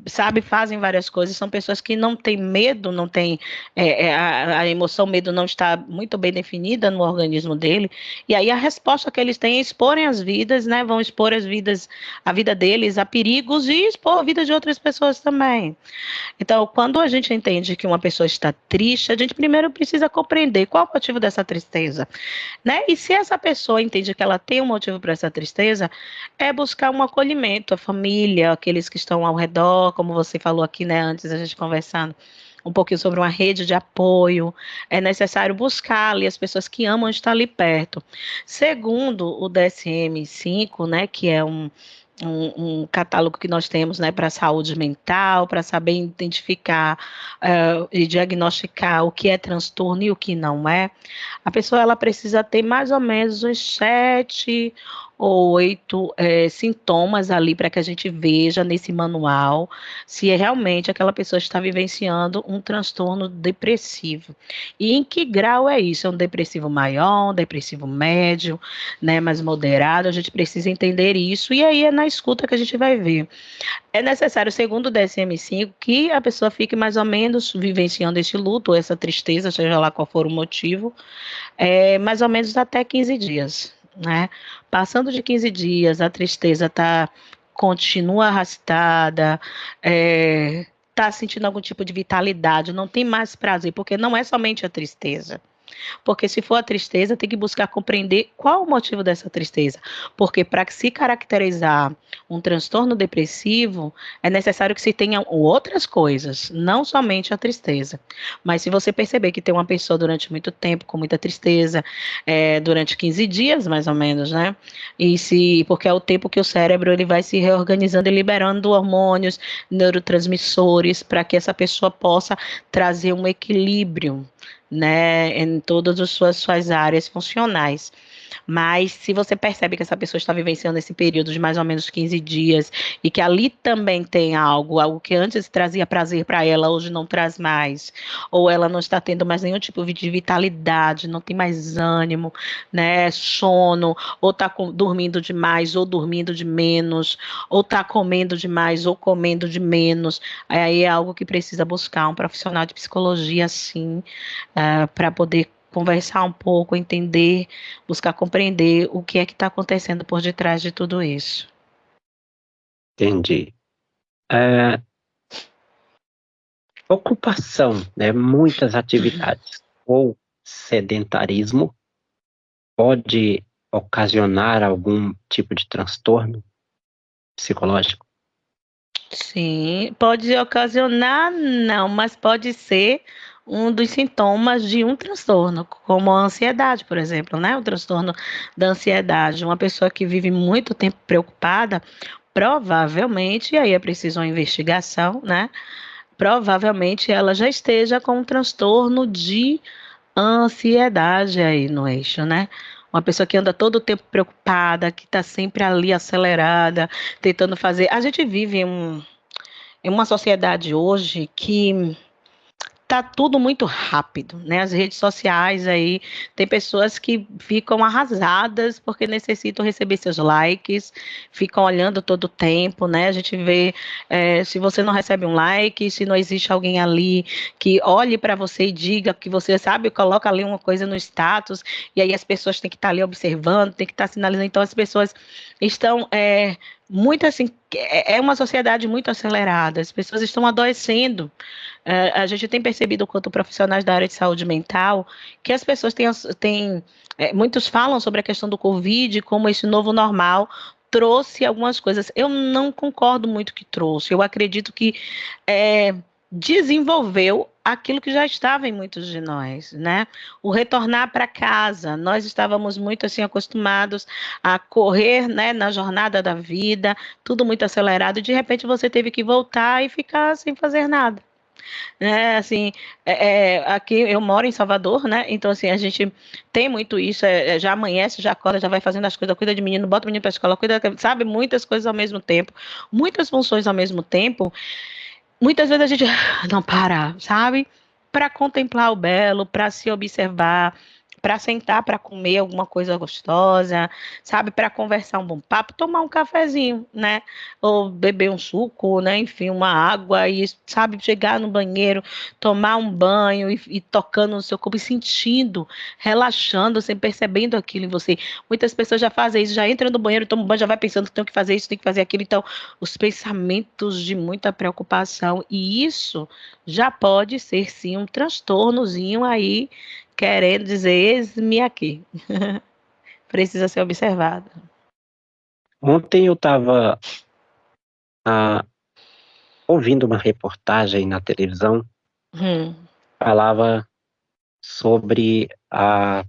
sabe, fazem várias coisas. São pessoas que não têm medo, não têm a emoção, medo não está muito bem definida no organismo dele. E aí a resposta que eles têm é exporem as vidas, né? Vão expor a vida deles a perigos e expor a vida de outras pessoas também. Então, quando a gente entende que uma pessoa está triste, a gente primeiro precisa compreender qual é o motivo dessa tristeza, né? E se essa pessoa entende que ela tem um motivo para essa tristeza, é buscar um acolhimento, a família, aqueles que estão ao redor, como você falou aqui, né, antes a gente conversando um pouquinho sobre uma rede de apoio. É necessário buscar ali as pessoas que amam estar ali perto. Segundo o DSM-5, né, que é um catálogo que nós temos, né, para a saúde mental, para saber identificar e diagnosticar o que é transtorno e o que não é. A pessoa ela precisa ter mais ou menos uns 7 ou 8 sintomas ali para que a gente veja nesse manual se realmente aquela pessoa está vivenciando um transtorno depressivo. E em que grau é isso? É um depressivo maior, um depressivo médio, né, mais moderado? A gente precisa entender isso e aí é na escuta que a gente vai ver. É necessário, segundo o DSM-5, que a pessoa fique mais ou menos vivenciando esse luto, ou essa tristeza, seja lá qual for o motivo, mais ou menos até 15 dias, né? Passando de 15 dias, a tristeza continua arrastada, está sentindo algum tipo de vitalidade, não tem mais prazer, porque não é somente a tristeza. Porque se for a tristeza, tem que buscar compreender qual o motivo dessa tristeza. Porque para se caracterizar um transtorno depressivo, é necessário que se tenha outras coisas, não somente a tristeza. Mas se você perceber que tem uma pessoa durante muito tempo com muita tristeza, durante 15 dias mais ou menos, né? Porque é o tempo que o cérebro ele vai se reorganizando e liberando hormônios, neurotransmissores, para que essa pessoa possa trazer um equilíbrio, né, em todas as suas áreas funcionais. Mas se você percebe que essa pessoa está vivenciando esse período de mais ou menos 15 dias e que ali também tem algo que antes trazia prazer para ela, hoje não traz mais, ou ela não está tendo mais nenhum tipo de vitalidade, não tem mais ânimo, né, sono, ou está dormindo demais ou dormindo de menos, ou está comendo demais ou comendo de menos, aí é algo que precisa buscar um profissional de psicologia, sim, para poder conversar um pouco, entender, buscar compreender o que é que está acontecendo por detrás de tudo isso. Entendi. Ocupação, né, muitas atividades ou sedentarismo pode ocasionar algum tipo de transtorno psicológico? Sim, pode ocasionar, não, mas pode ser um dos sintomas de um transtorno, como a ansiedade, por exemplo, né? O transtorno da ansiedade. Uma pessoa que vive muito tempo preocupada, provavelmente, e aí é preciso uma investigação, né? provavelmente ela já esteja com um transtorno de ansiedade aí no eixo, né? Uma pessoa que anda todo o tempo preocupada, que está sempre ali acelerada, tentando fazer. A gente vive em uma sociedade hoje que tá tudo muito rápido, né? As redes sociais aí, tem pessoas que ficam arrasadas porque necessitam receber seus likes, ficam olhando todo o tempo, né? A gente vê, se você não recebe um like, se não existe alguém ali que olhe para você e diga que você sabe, coloca ali uma coisa no status, e aí as pessoas têm que estar ali observando, têm que estar sinalizando. Então as pessoas estão muito assim, é uma sociedade muito acelerada, as pessoas estão adoecendo. A gente tem percebido, quanto profissionais da área de saúde mental, que as pessoas muitos falam sobre a questão do Covid, como esse novo normal trouxe algumas coisas. Eu não concordo muito que trouxe, eu acredito que desenvolveu aquilo que já estava em muitos de nós, né? O retornar para casa, nós estávamos muito assim acostumados a correr, né, na jornada da vida, tudo muito acelerado, e de repente você teve que voltar e ficar sem fazer nada. Assim, aqui eu moro em Salvador, né? Então, assim, a gente tem muito isso, já amanhece, já acorda, já vai fazendo as coisas, cuida de menino, bota o menino para a escola, cuida, sabe, muitas coisas ao mesmo tempo, muitas funções ao mesmo tempo. Muitas vezes a gente não para, sabe? Para contemplar o belo, para se observar, para sentar para comer alguma coisa gostosa, sabe? Para conversar um bom papo, tomar um cafezinho, né? Ou beber um suco, né? Enfim, uma água e, sabe, chegar no banheiro, tomar um banho e tocando no seu corpo e sentindo, relaxando, sem percebendo aquilo em você. Muitas pessoas já fazem isso, já entram no banheiro, tomam um banho, já vai pensando que tem que fazer isso, tem que fazer aquilo. Então, os pensamentos de muita preocupação, e isso já pode ser, sim, um transtornozinho aí, querendo dizer, eis-me aqui. Precisa ser observado. Ontem eu estava ouvindo uma reportagem na televisão, falava sobre a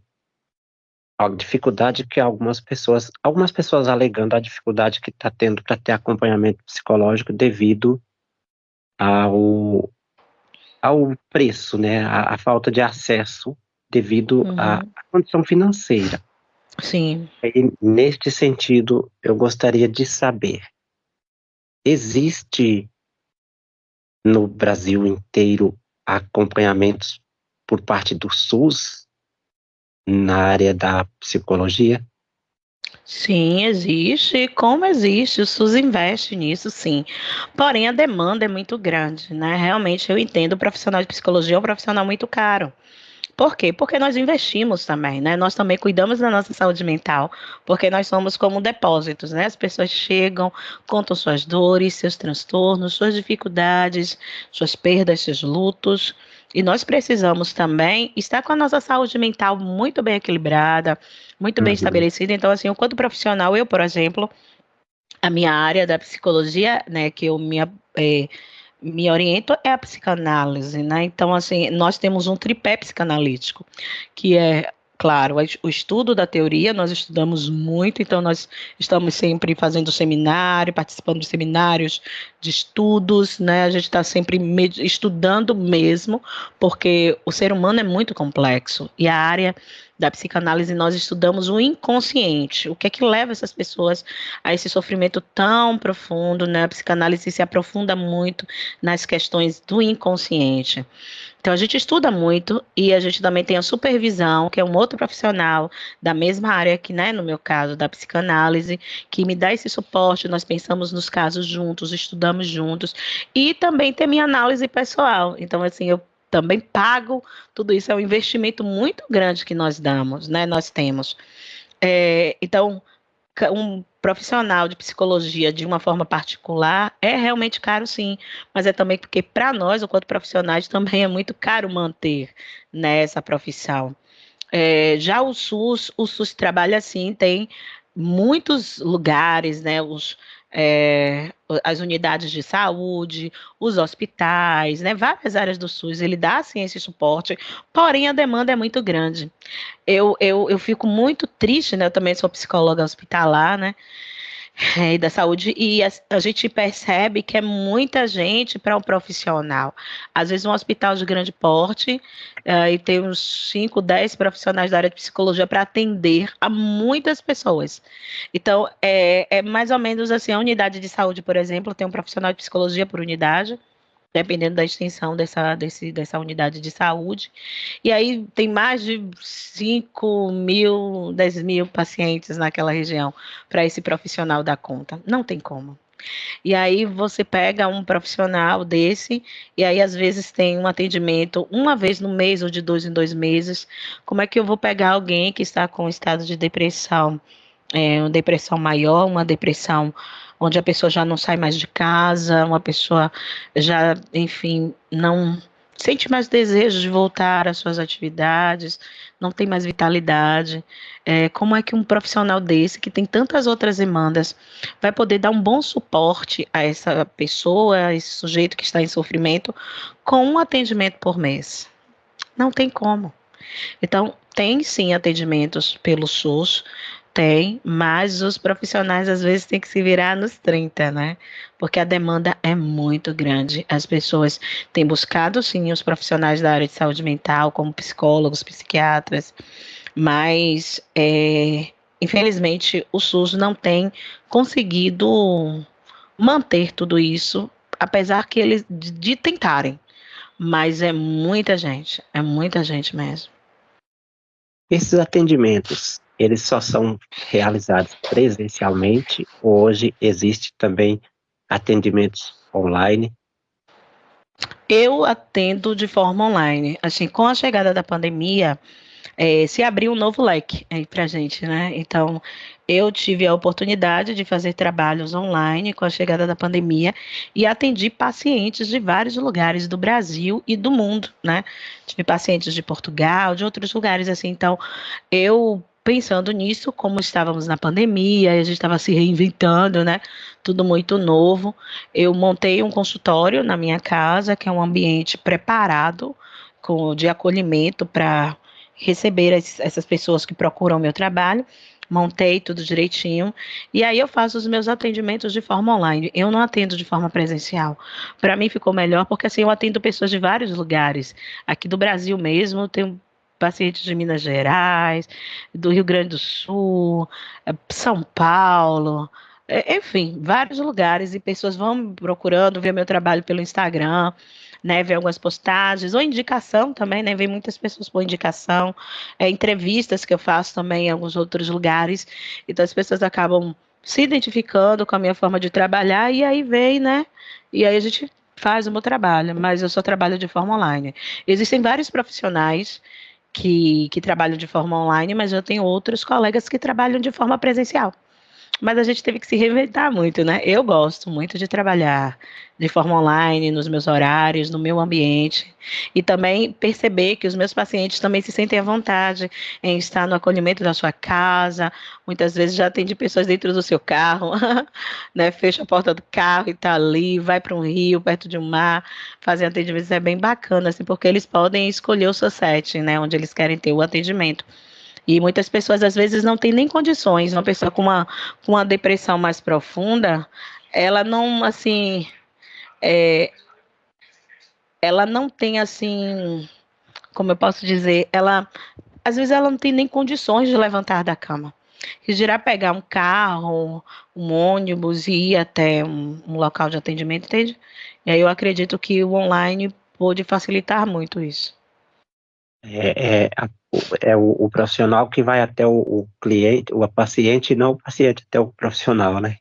dificuldade que algumas pessoas alegando a dificuldade que está tendo para ter acompanhamento psicológico devido ao preço, né, a falta de acesso devido à condição financeira. Sim. E, neste sentido, eu gostaria de saber, existe no Brasil inteiro acompanhamentos por parte do SUS na área da psicologia? Sim, existe. Como existe? O SUS investe nisso, sim. Porém, a demanda é muito grande, né? Realmente, eu entendo, o profissional de psicologia é um profissional muito caro. Por quê? Porque nós investimos também, né? Nós também cuidamos da nossa saúde mental, porque nós somos como depósitos, né? As pessoas chegam, contam suas dores, seus transtornos, suas dificuldades, suas perdas, seus lutos, e nós precisamos também estar com a nossa saúde mental muito bem equilibrada, muito bem estabelecida. Então, assim, enquanto profissional, eu, por exemplo, a minha área da psicologia, né, que eu me oriento é a psicanálise, né? Então, assim, nós temos um tripé psicanalítico, que é, claro, o estudo da teoria, nós estudamos muito, então nós estamos sempre fazendo seminário, participando de seminários, de estudos, né? A gente está sempre estudando mesmo, porque o ser humano é muito complexo, e a área da psicanálise nós estudamos o inconsciente, o que é que leva essas pessoas a esse sofrimento tão profundo, né? A psicanálise se aprofunda muito nas questões do inconsciente. Então, a gente estuda muito e a gente também tem a supervisão, que é um outro profissional da mesma área que, né, no meu caso, da psicanálise, que me dá esse suporte, nós pensamos nos casos juntos, estudamos juntos, e também tem minha análise pessoal. Então, assim, eu também pago tudo isso, é um investimento muito grande que nós damos, né, nós temos. Então, um profissional de psicologia de uma forma particular é realmente caro, sim, mas é também porque para nós, enquanto profissionais, também é muito caro manter, né, essa profissão. Já o SUS trabalha assim, tem muitos lugares, né, as unidades de saúde, os hospitais, né, várias áreas do SUS, ele dá assim esse suporte, porém a demanda é muito grande. Eu fico muito triste, né, eu também sou psicóloga hospitalar, né, E da saúde, e a gente percebe que é muita gente para um profissional. Às vezes um hospital de grande porte, e tem uns 5, 10 profissionais da área de psicologia para atender a muitas pessoas. Então, é mais ou menos assim, a unidade de saúde, por exemplo, tem um profissional de psicologia por unidade, dependendo da extensão dessa unidade de saúde. E aí tem mais de 5.000, 10.000 pacientes naquela região para esse profissional dar conta. Não tem como. E aí você pega um profissional desse, e aí às vezes tem um atendimento uma vez no mês ou de 2 em 2 meses. Como é que eu vou pegar alguém que está com estado de depressão, uma depressão maior, uma depressão onde a pessoa já não sai mais de casa, uma pessoa já, enfim, não sente mais desejo de voltar às suas atividades, não tem mais vitalidade. Como é que um profissional desse, que tem tantas outras demandas, vai poder dar um bom suporte a essa pessoa, a esse sujeito que está em sofrimento, com um atendimento por mês? Não tem como. Então, tem sim atendimentos pelo SUS, tem, mas os profissionais às vezes têm que se virar nos 30, né? Porque a demanda é muito grande. As pessoas têm buscado sim os profissionais da área de saúde mental, como psicólogos, psiquiatras, mas infelizmente o SUS não tem conseguido manter tudo isso, apesar que eles de tentarem, mas é muita gente mesmo. Esses atendimentos, eles só são realizados presencialmente ou hoje existe também atendimentos online? Eu atendo de forma online. Assim, com a chegada da pandemia, se abriu um novo leque aí pra gente, né? Então, eu tive a oportunidade de fazer trabalhos online com a chegada da pandemia e atendi pacientes de vários lugares do Brasil e do mundo, né? Tive pacientes de Portugal, de outros lugares, assim. Então, eu pensando nisso, como estávamos na pandemia, a gente estava se reinventando, né? Tudo muito novo. Eu montei um consultório na minha casa, que é um ambiente preparado de acolhimento para receber essas pessoas que procuram o meu trabalho. Montei tudo direitinho. E aí eu faço os meus atendimentos de forma online. Eu não atendo de forma presencial. Para mim ficou melhor, porque assim eu atendo pessoas de vários lugares. Aqui do Brasil mesmo, eu tenho pacientes de Minas Gerais, do Rio Grande do Sul, São Paulo, enfim, vários lugares, e pessoas vão me procurando, ver meu trabalho pelo Instagram, né, ver algumas postagens, ou indicação também, né, vem muitas pessoas por indicação, entrevistas que eu faço também em alguns outros lugares, então as pessoas acabam se identificando com a minha forma de trabalhar, e aí vem, né, e aí a gente faz o meu trabalho, mas eu só trabalho de forma online. Existem vários profissionais que trabalham de forma online, mas eu tenho outros colegas que trabalham de forma presencial. Mas a gente teve que se reinventar muito, né? Eu gosto muito de trabalhar de forma online, nos meus horários, no meu ambiente. E também perceber que os meus pacientes também se sentem à vontade em estar no acolhimento da sua casa. Muitas vezes já atendi pessoas dentro do seu carro, né? Fecha a porta do carro e está ali, vai para um rio, perto de um mar, fazer atendimentos. É bem bacana, assim, porque eles podem escolher o seu setting, né? Onde eles querem ter o atendimento. E muitas pessoas, às vezes, não têm nem condições. Uma pessoa com uma depressão mais profunda, ela não, assim, ela não tem, assim, como eu posso dizer, às vezes, ela não tem nem condições de levantar da cama. Que dirá pegar um carro, um ônibus e ir até um local de atendimento, entende? E aí eu acredito que o online pode facilitar muito isso. O profissional que vai até o cliente, o paciente, e não o paciente até o profissional, né?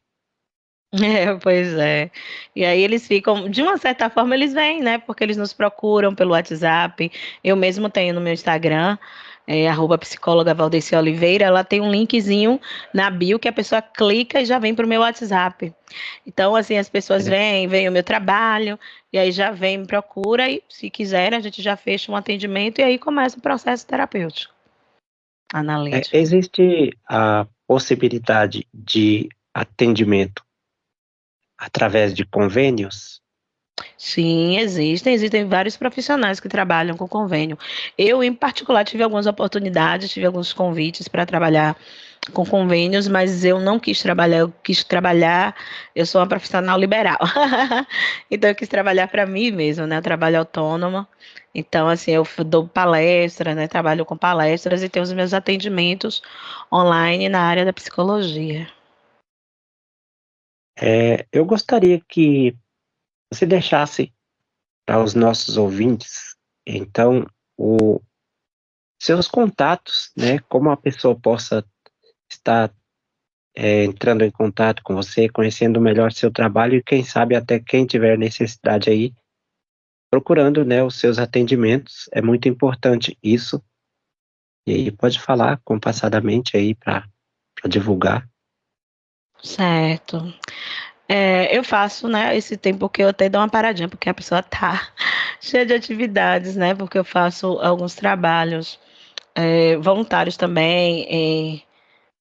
Pois é. E aí eles ficam, de uma certa forma, eles vêm, né? Porque eles nos procuram pelo WhatsApp. Eu mesmo tenho no meu Instagram, @psicóloga Valdeci Oliveira, ela tem um linkzinho na bio que a pessoa clica e já vem para o meu WhatsApp. Então, assim, as pessoas veem o meu trabalho, e aí já vem, me procura, e se quiserem, a gente já fecha um atendimento, e aí começa o processo terapêutico, analítico. Existe a possibilidade de atendimento através de convênios? Sim, existem vários profissionais que trabalham com convênio. Eu, em particular, tive algumas oportunidades, tive alguns convites para trabalhar com convênios, mas eu não quis trabalhar, eu sou uma profissional liberal. Então eu quis trabalhar para mim mesmo, né? Eu trabalho autônoma. Então, assim, eu dou palestra, né? Trabalho com palestras e tenho os meus atendimentos online na área da psicologia. Eu gostaria que você deixasse para os nossos ouvintes, então, os seus contatos, né? Como a pessoa possa estar entrando em contato com você, conhecendo melhor seu trabalho e quem sabe até quem tiver necessidade aí, procurando, né, os seus atendimentos. É muito importante isso. E aí pode falar compassadamente aí para divulgar. Certo. Eu faço, né, esse tempo que eu até dou uma paradinha, porque a pessoa tá cheia de atividades, né, porque eu faço alguns trabalhos voluntários também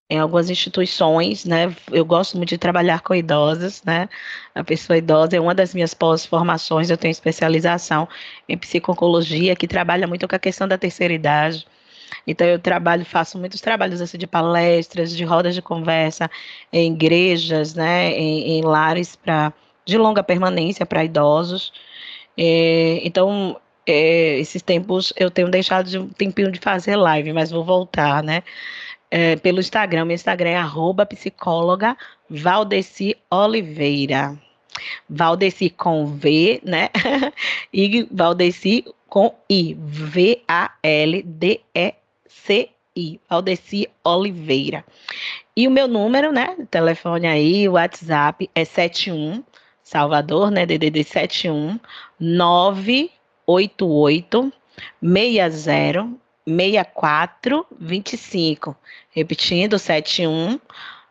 em algumas instituições, né, eu gosto muito de trabalhar com idosos, né, a pessoa idosa é uma das minhas pós-formações, eu tenho especialização em psicologia, que trabalha muito com a questão da terceira idade. Então eu faço muitos trabalhos assim de palestras, de rodas de conversa em igrejas, né, em lares de longa permanência para idosos. Então esses tempos eu tenho deixado de um tempinho de fazer live, mas vou voltar, né? Pelo Instagram, meu Instagram é @psicóloga Valdeci Oliveira. Valdeci com V, né? E Valdeci com I. Valdeci, Valdeci Oliveira. E o meu número, né? Telefone aí, o WhatsApp é 71 Salvador, né? DDD 71 988 60 6425. Repetindo, 71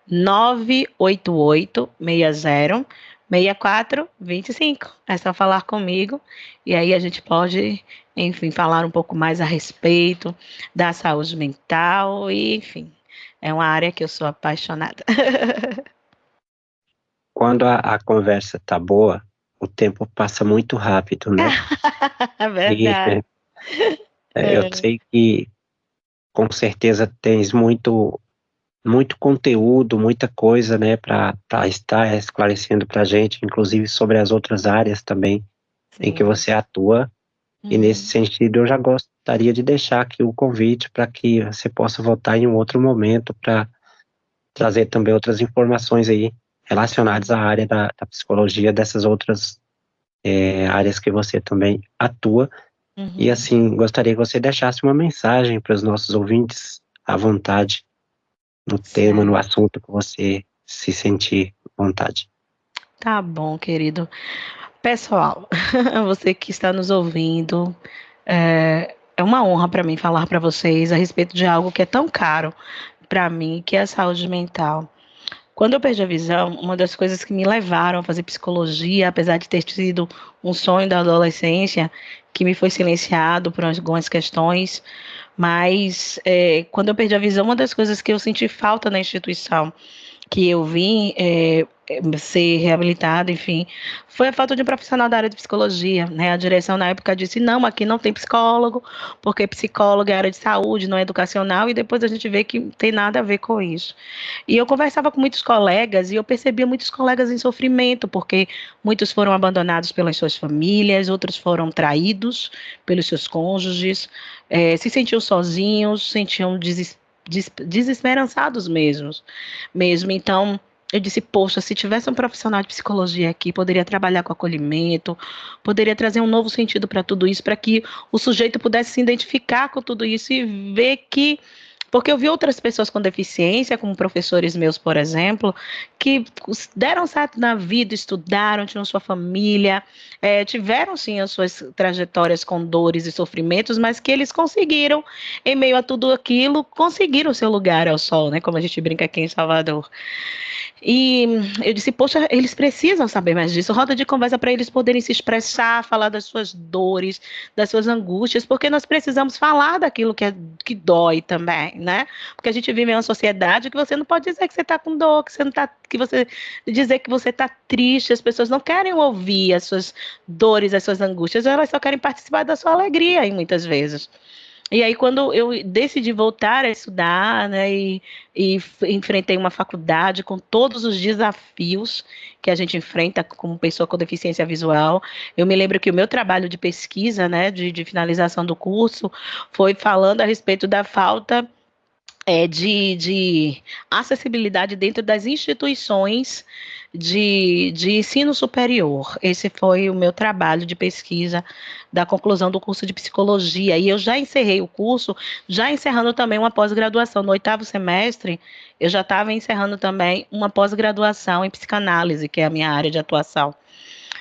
988 60 6425. É só falar comigo e aí a gente pode, enfim, falar um pouco mais a respeito da saúde mental e, enfim, é uma área que eu sou apaixonada. Quando a conversa tá boa, o tempo passa muito rápido, né? É E verdade. eu sei que com certeza tens muito conteúdo, muita coisa, né, para estar esclarecendo para a gente, inclusive sobre as outras áreas também em que Sim. você atua. E nesse sentido, eu já gostaria de deixar aqui o convite para que você possa voltar em um outro momento para trazer também outras informações aí relacionadas à área da psicologia, dessas outras áreas que você também atua. E assim, gostaria que você deixasse uma mensagem para os nossos ouvintes à vontade, no tema, no assunto que você se sentir à vontade. Tá bom, querido. Pessoal, você que está nos ouvindo, é uma honra para mim falar para vocês a respeito de algo que é tão caro para mim, que é a saúde mental. Quando eu perdi a visão, uma das coisas que me levaram a fazer psicologia, apesar de ter sido um sonho da adolescência, que me foi silenciado por algumas questões, mas quando eu perdi a visão, uma das coisas que eu senti falta na instituição que eu vim ser reabilitada, enfim, foi a falta de um profissional da área de psicologia, né? A direção na época disse, não, aqui não tem psicólogo, porque psicólogo é área de saúde, não é educacional, e depois a gente vê que não tem nada a ver com isso. E eu conversava com muitos colegas, e eu percebia muitos colegas em sofrimento, porque muitos foram abandonados pelas suas famílias, outros foram traídos pelos seus cônjuges, se sentiam sozinhos, sentiam desesperançados mesmo. Então, eu disse, poxa, se tivesse um profissional de psicologia aqui, poderia trabalhar com acolhimento, poderia trazer um novo sentido para tudo isso, para que o sujeito pudesse se identificar com tudo isso e ver que... Porque eu vi outras pessoas com deficiência, como professores meus, por exemplo, que deram certo na vida, estudaram, tinham sua família, tiveram sim as suas trajetórias com dores e sofrimentos, mas que eles conseguiram, em meio a tudo aquilo, conseguiram o seu lugar ao sol, né? Como a gente brinca aqui em Salvador. E eu disse, poxa, eles precisam saber mais disso. Roda de conversa para eles poderem se expressar, falar das suas dores, das suas angústias, porque nós precisamos falar daquilo que dói também, né? Porque a gente vive em uma sociedade que você não pode dizer que você está com dor, que você não tá, que você dizer que você está triste. As pessoas não querem ouvir as suas dores, as suas angústias, elas só querem participar da sua alegria, e muitas vezes. E aí, quando eu decidi voltar a estudar, né, e enfrentei uma faculdade com todos os desafios que a gente enfrenta como pessoa com deficiência visual, eu me lembro que o meu trabalho de pesquisa, né, de finalização do curso, foi falando a respeito da falta de acessibilidade dentro das instituições de ensino superior. Esse foi o meu trabalho de pesquisa da conclusão do curso de psicologia. E eu já encerrei o curso, já encerrando também uma pós-graduação. No 8º semestre, eu já estava encerrando também uma pós-graduação em psicanálise, que é a minha área de atuação.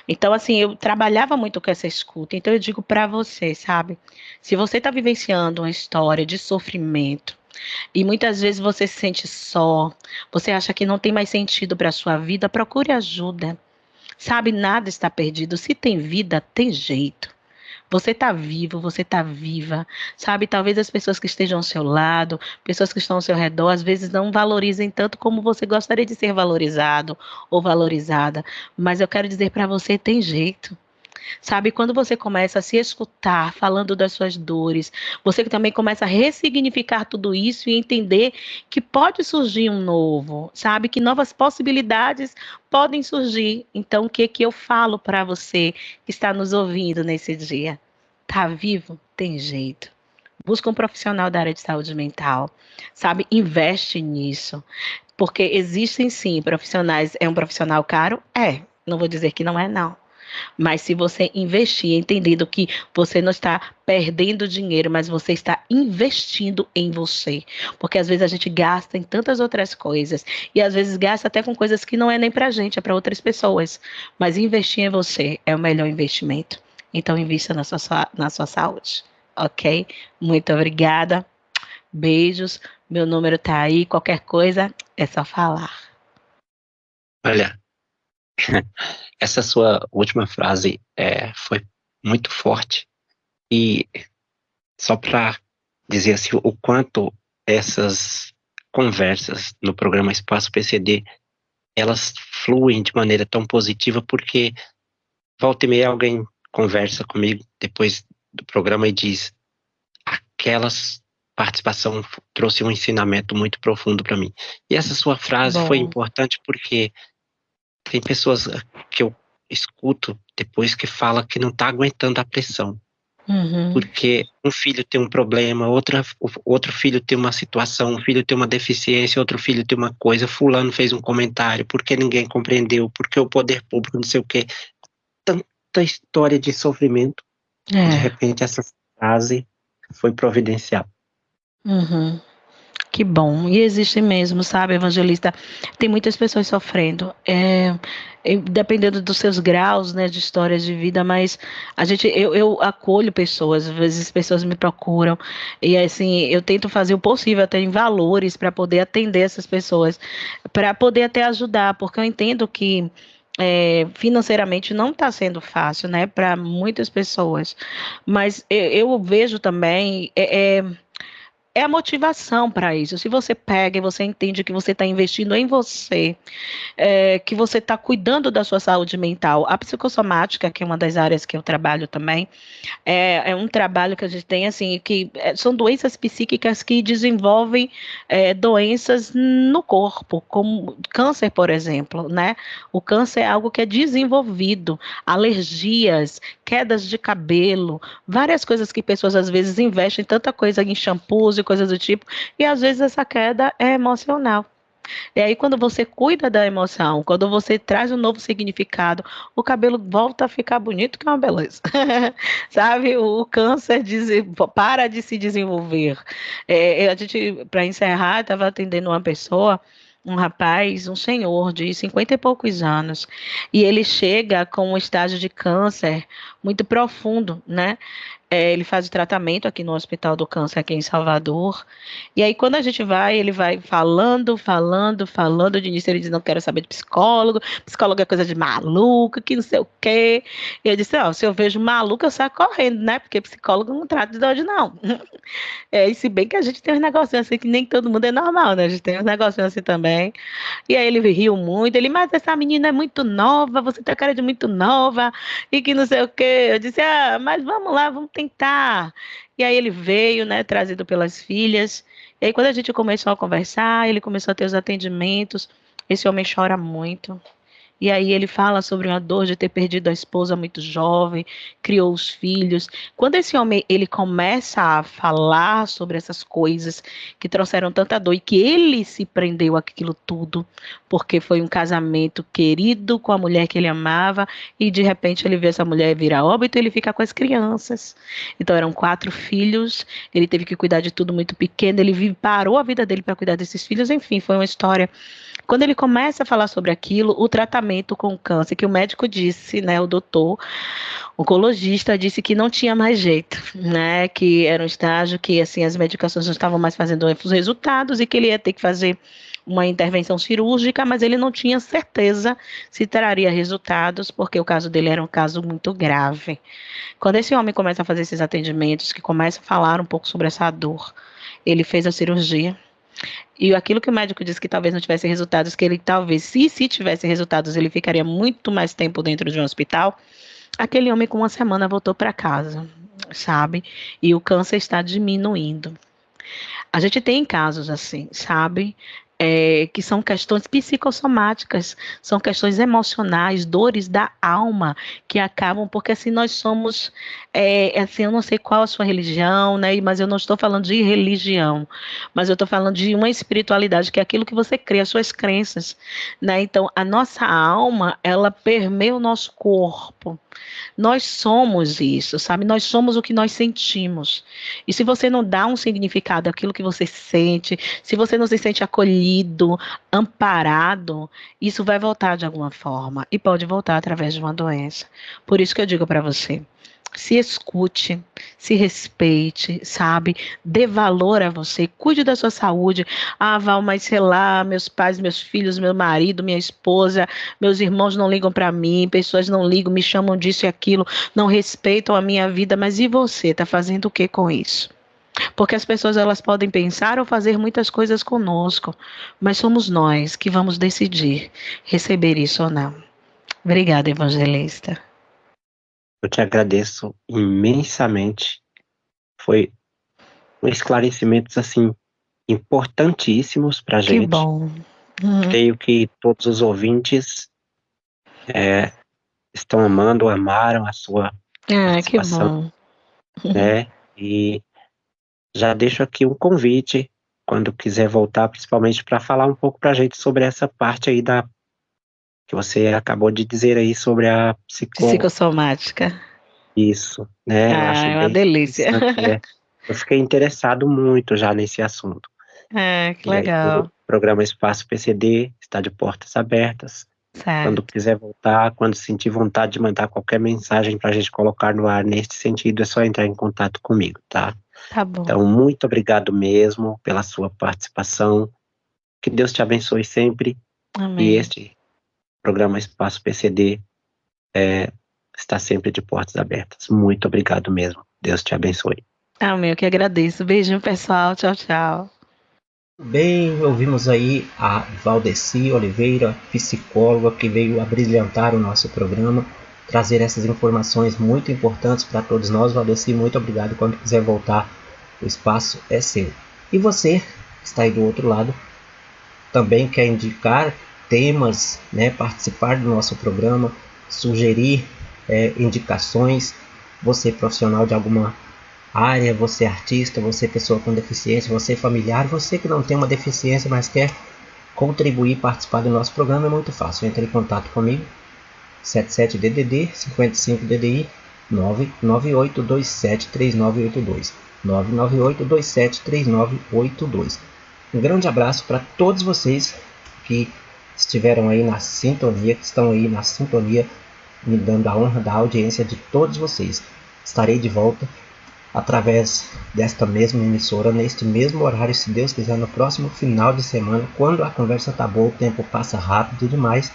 Então, assim, eu trabalhava muito com essa escuta. Então, eu digo para você, sabe? Se você está vivenciando uma história de sofrimento, e muitas vezes você se sente só, você acha que não tem mais sentido para a sua vida, procure ajuda. Sabe, nada está perdido. Se tem vida, tem jeito. Você está vivo, você está viva. Sabe, talvez as pessoas que estejam ao seu lado, pessoas que estão ao seu redor, às vezes não valorizem tanto como você gostaria de ser valorizado ou valorizada. Mas eu quero dizer para você, tem jeito. Sabe, quando você começa a se escutar falando das suas dores, você também começa a ressignificar tudo isso e entender que pode surgir um novo, sabe, que novas possibilidades podem surgir. Então, o que eu falo para você que está nos ouvindo nesse dia? Tá vivo? Tem jeito. Busca um profissional da área de saúde mental, sabe, investe nisso, porque existem sim profissionais. É um profissional caro? É, não vou dizer que não é, não. Mas se você investir, entendendo que você não está perdendo dinheiro, mas você está investindo em você. Porque às vezes a gente gasta em tantas outras coisas. E às vezes gasta até com coisas que não é nem pra gente, é para outras pessoas. Mas investir em você é o melhor investimento. Então invista na sua saúde. Ok? Muito obrigada. Beijos. Meu número tá aí. Qualquer coisa é só falar. Olha, essa sua última frase foi muito forte, e só para dizer assim, o quanto essas conversas no programa Espaço PCD, elas fluem de maneira tão positiva, porque volta e meia alguém conversa comigo depois do programa e diz: aquelas participação trouxe um ensinamento muito profundo para mim. E essa sua frase foi importante porque tem pessoas que eu escuto depois que fala que não está aguentando a pressão. Uhum. Porque um filho tem um problema, outro filho tem uma situação, um filho tem uma deficiência, outro filho tem uma coisa, fulano fez um comentário, porque ninguém compreendeu, porque o poder público não sei o quê. Tanta história de sofrimento. De repente essa frase foi providencial. Uhum. Que bom, e existe mesmo, sabe, Evangelista, tem muitas pessoas sofrendo, dependendo dos seus graus, né, de histórias de vida, mas eu acolho pessoas, às vezes pessoas me procuram, e assim, eu tento fazer o possível até em valores para poder atender essas pessoas, para poder até ajudar, porque eu entendo que financeiramente não está sendo fácil, né, para muitas pessoas, mas eu vejo também, é a motivação para isso. Se você pega e você entende que você está investindo em você, que você está cuidando da sua saúde mental, a psicossomática, que é uma das áreas que eu trabalho também, é um trabalho que a gente tem, assim, que são doenças psíquicas que desenvolvem doenças no corpo, como câncer, por exemplo, né? O câncer é algo que é desenvolvido, alergias, quedas de cabelo, várias coisas que pessoas às vezes investem tanta coisa em shampoos e coisas do tipo, e às vezes essa queda é emocional. E aí, quando você cuida da emoção, quando você traz um novo significado, o cabelo volta a ficar bonito, que é uma beleza. Sabe? O câncer para de se desenvolver. A gente, para encerrar, estava atendendo uma pessoa, um rapaz, um senhor de 50 e poucos anos, e ele chega com um estágio de câncer muito profundo, né? Ele faz o tratamento aqui no Hospital do Câncer, aqui em Salvador. E aí, quando a gente vai, ele vai falando. De início, ele diz: não quero saber de psicólogo é coisa de maluco, que não sei o quê. E eu disse: se eu vejo maluco, eu saio correndo, né? Porque psicólogo não trata de doido, não. E se bem que a gente tem uns negocinhos assim, que nem todo mundo é normal, né? A gente tem uns negocinhos assim também. E aí ele riu muito, mas essa menina é muito nova, você tem cara de muito nova, e que não sei o quê. Eu disse: mas vamos lá, vamos tentar. E aí ele veio, né, trazido pelas filhas. E aí quando a gente começou a conversar, ele começou a ter os atendimentos. Esse homem chora muito. E aí ele fala sobre uma dor de ter perdido a esposa muito jovem, criou os filhos. Quando esse homem ele começa a falar sobre essas coisas que trouxeram tanta dor e que ele se prendeu àquilo tudo, porque foi um casamento querido com a mulher que ele amava e de repente ele vê essa mulher virar óbito e ele fica com as crianças. Então eram 4 filhos, ele teve que cuidar de tudo muito pequeno, ele parou a vida dele para cuidar desses filhos, enfim, foi uma história. Quando ele começa a falar sobre aquilo, o tratamento com o câncer, que o médico disse, né, o doutor, o oncologista disse que não tinha mais jeito, né, que era um estágio que assim as medicações não estavam mais fazendo os resultados e que ele ia ter que fazer uma intervenção cirúrgica, mas ele não tinha certeza se traria resultados, porque o caso dele era um caso muito grave. Quando esse homem começa a fazer esses atendimentos, que começa a falar um pouco sobre essa dor, ele fez a cirurgia. E aquilo que o médico disse que talvez não tivesse resultados, que ele talvez, se tivesse resultados, ele ficaria muito mais tempo dentro de um hospital. Aquele homem com 1 semana voltou para casa, sabe? E o câncer está diminuindo. A gente tem casos assim, sabe? Que são questões psicossomáticas, são questões emocionais, dores da alma, que acabam, porque assim nós somos, assim, eu não sei qual a sua religião, né, mas eu não estou falando de religião, mas eu estou falando de uma espiritualidade, que é aquilo que você crê, as suas crenças, né, então a nossa alma, ela permeia o nosso corpo, nós somos isso, sabe, nós somos o que nós sentimos, e se você não dá um significado àquilo que você sente, se você não se sente acolhido, amparado, isso vai voltar de alguma forma e pode voltar através de uma doença. Por isso que eu digo para você, se escute, se respeite, sabe? Dê valor a você, cuide da sua saúde. Val, mas sei lá, meus pais, meus filhos, meu marido, minha esposa, meus irmãos não ligam para mim, pessoas não ligam, me chamam disso e aquilo, não respeitam a minha vida, mas e você? Está fazendo o que com isso? Porque as pessoas elas podem pensar ou fazer muitas coisas conosco, mas somos nós que vamos decidir receber isso ou não. Obrigada, evangelista. Eu te agradeço imensamente. Foi um esclarecimentos assim importantíssimos para a gente. Que bom. Creio que todos os ouvintes estão amaram a sua participação. Que bom. Né? E já deixo aqui um convite, quando quiser voltar, principalmente para falar um pouco para a gente sobre essa parte aí que você acabou de dizer aí sobre a psicossomática. Isso, né? Eu acho é uma delícia. Eu fiquei interessado muito já nesse assunto. Que legal. Aí, o programa Espaço PCD está de portas abertas. Certo. Quando quiser voltar, quando sentir vontade de mandar qualquer mensagem para a gente colocar no ar nesse sentido, é só entrar em contato comigo, tá? Tá bom. Então, muito obrigado mesmo pela sua participação. Que Deus te abençoe sempre. Amém. E este programa Espaço PCD está sempre de portas abertas. Muito obrigado mesmo. Deus te abençoe. Amém, eu que agradeço. Beijinho, pessoal. Tchau, tchau. Bem, ouvimos aí a Valdeci Oliveira, psicóloga, que veio abrilhantar o nosso programa, trazer essas informações muito importantes para todos nós. Valdeci, muito obrigado. Quando quiser voltar, o espaço é seu. E você, que está aí do outro lado, também quer indicar temas, né, participar do nosso programa, sugerir indicações, você profissional de alguma área, você artista, você pessoa com deficiência, você familiar, você que não tem uma deficiência, mas quer contribuir, participar do nosso programa, é muito fácil. Entre em contato comigo, 77DDD 55DDI 998273982 998273982. Um grande abraço para todos vocês que estiveram aí na sintonia, que estão aí na sintonia, me dando a honra da audiência de todos vocês. Estarei de volta através desta mesma emissora, neste mesmo horário, se Deus quiser, no próximo final de semana, quando a conversa tá boa, o tempo passa rápido demais.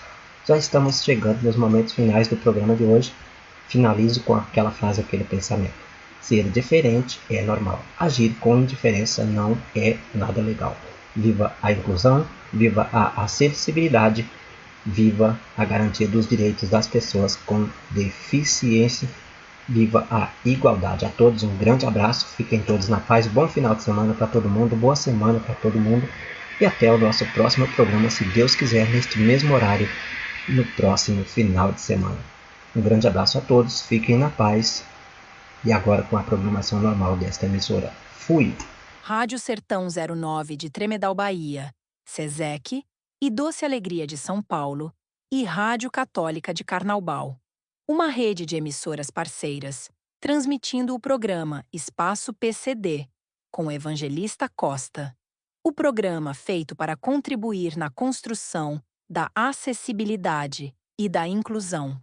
Já estamos chegando nos momentos finais do programa de hoje. Finalizo com aquela frase, aquele pensamento: ser diferente é normal, agir com indiferença não é nada legal. Viva a inclusão, viva a acessibilidade, viva a garantia dos direitos das pessoas com deficiência. Viva a igualdade. A todos um grande abraço, fiquem todos na paz, bom final de semana para todo mundo, boa semana para todo mundo e até o nosso próximo programa, se Deus quiser, neste mesmo horário, no próximo final de semana. Um grande abraço a todos, fiquem na paz e agora com a programação normal desta emissora. Fui! Rádio Sertão 09 de Tremedal, Bahia, SESEC e Doce Alegria de São Paulo e Rádio Católica de Carnaubal. Uma rede de emissoras parceiras, transmitindo o programa Espaço PCD, com Evangelista Costa. O programa feito para contribuir na construção da acessibilidade e da inclusão.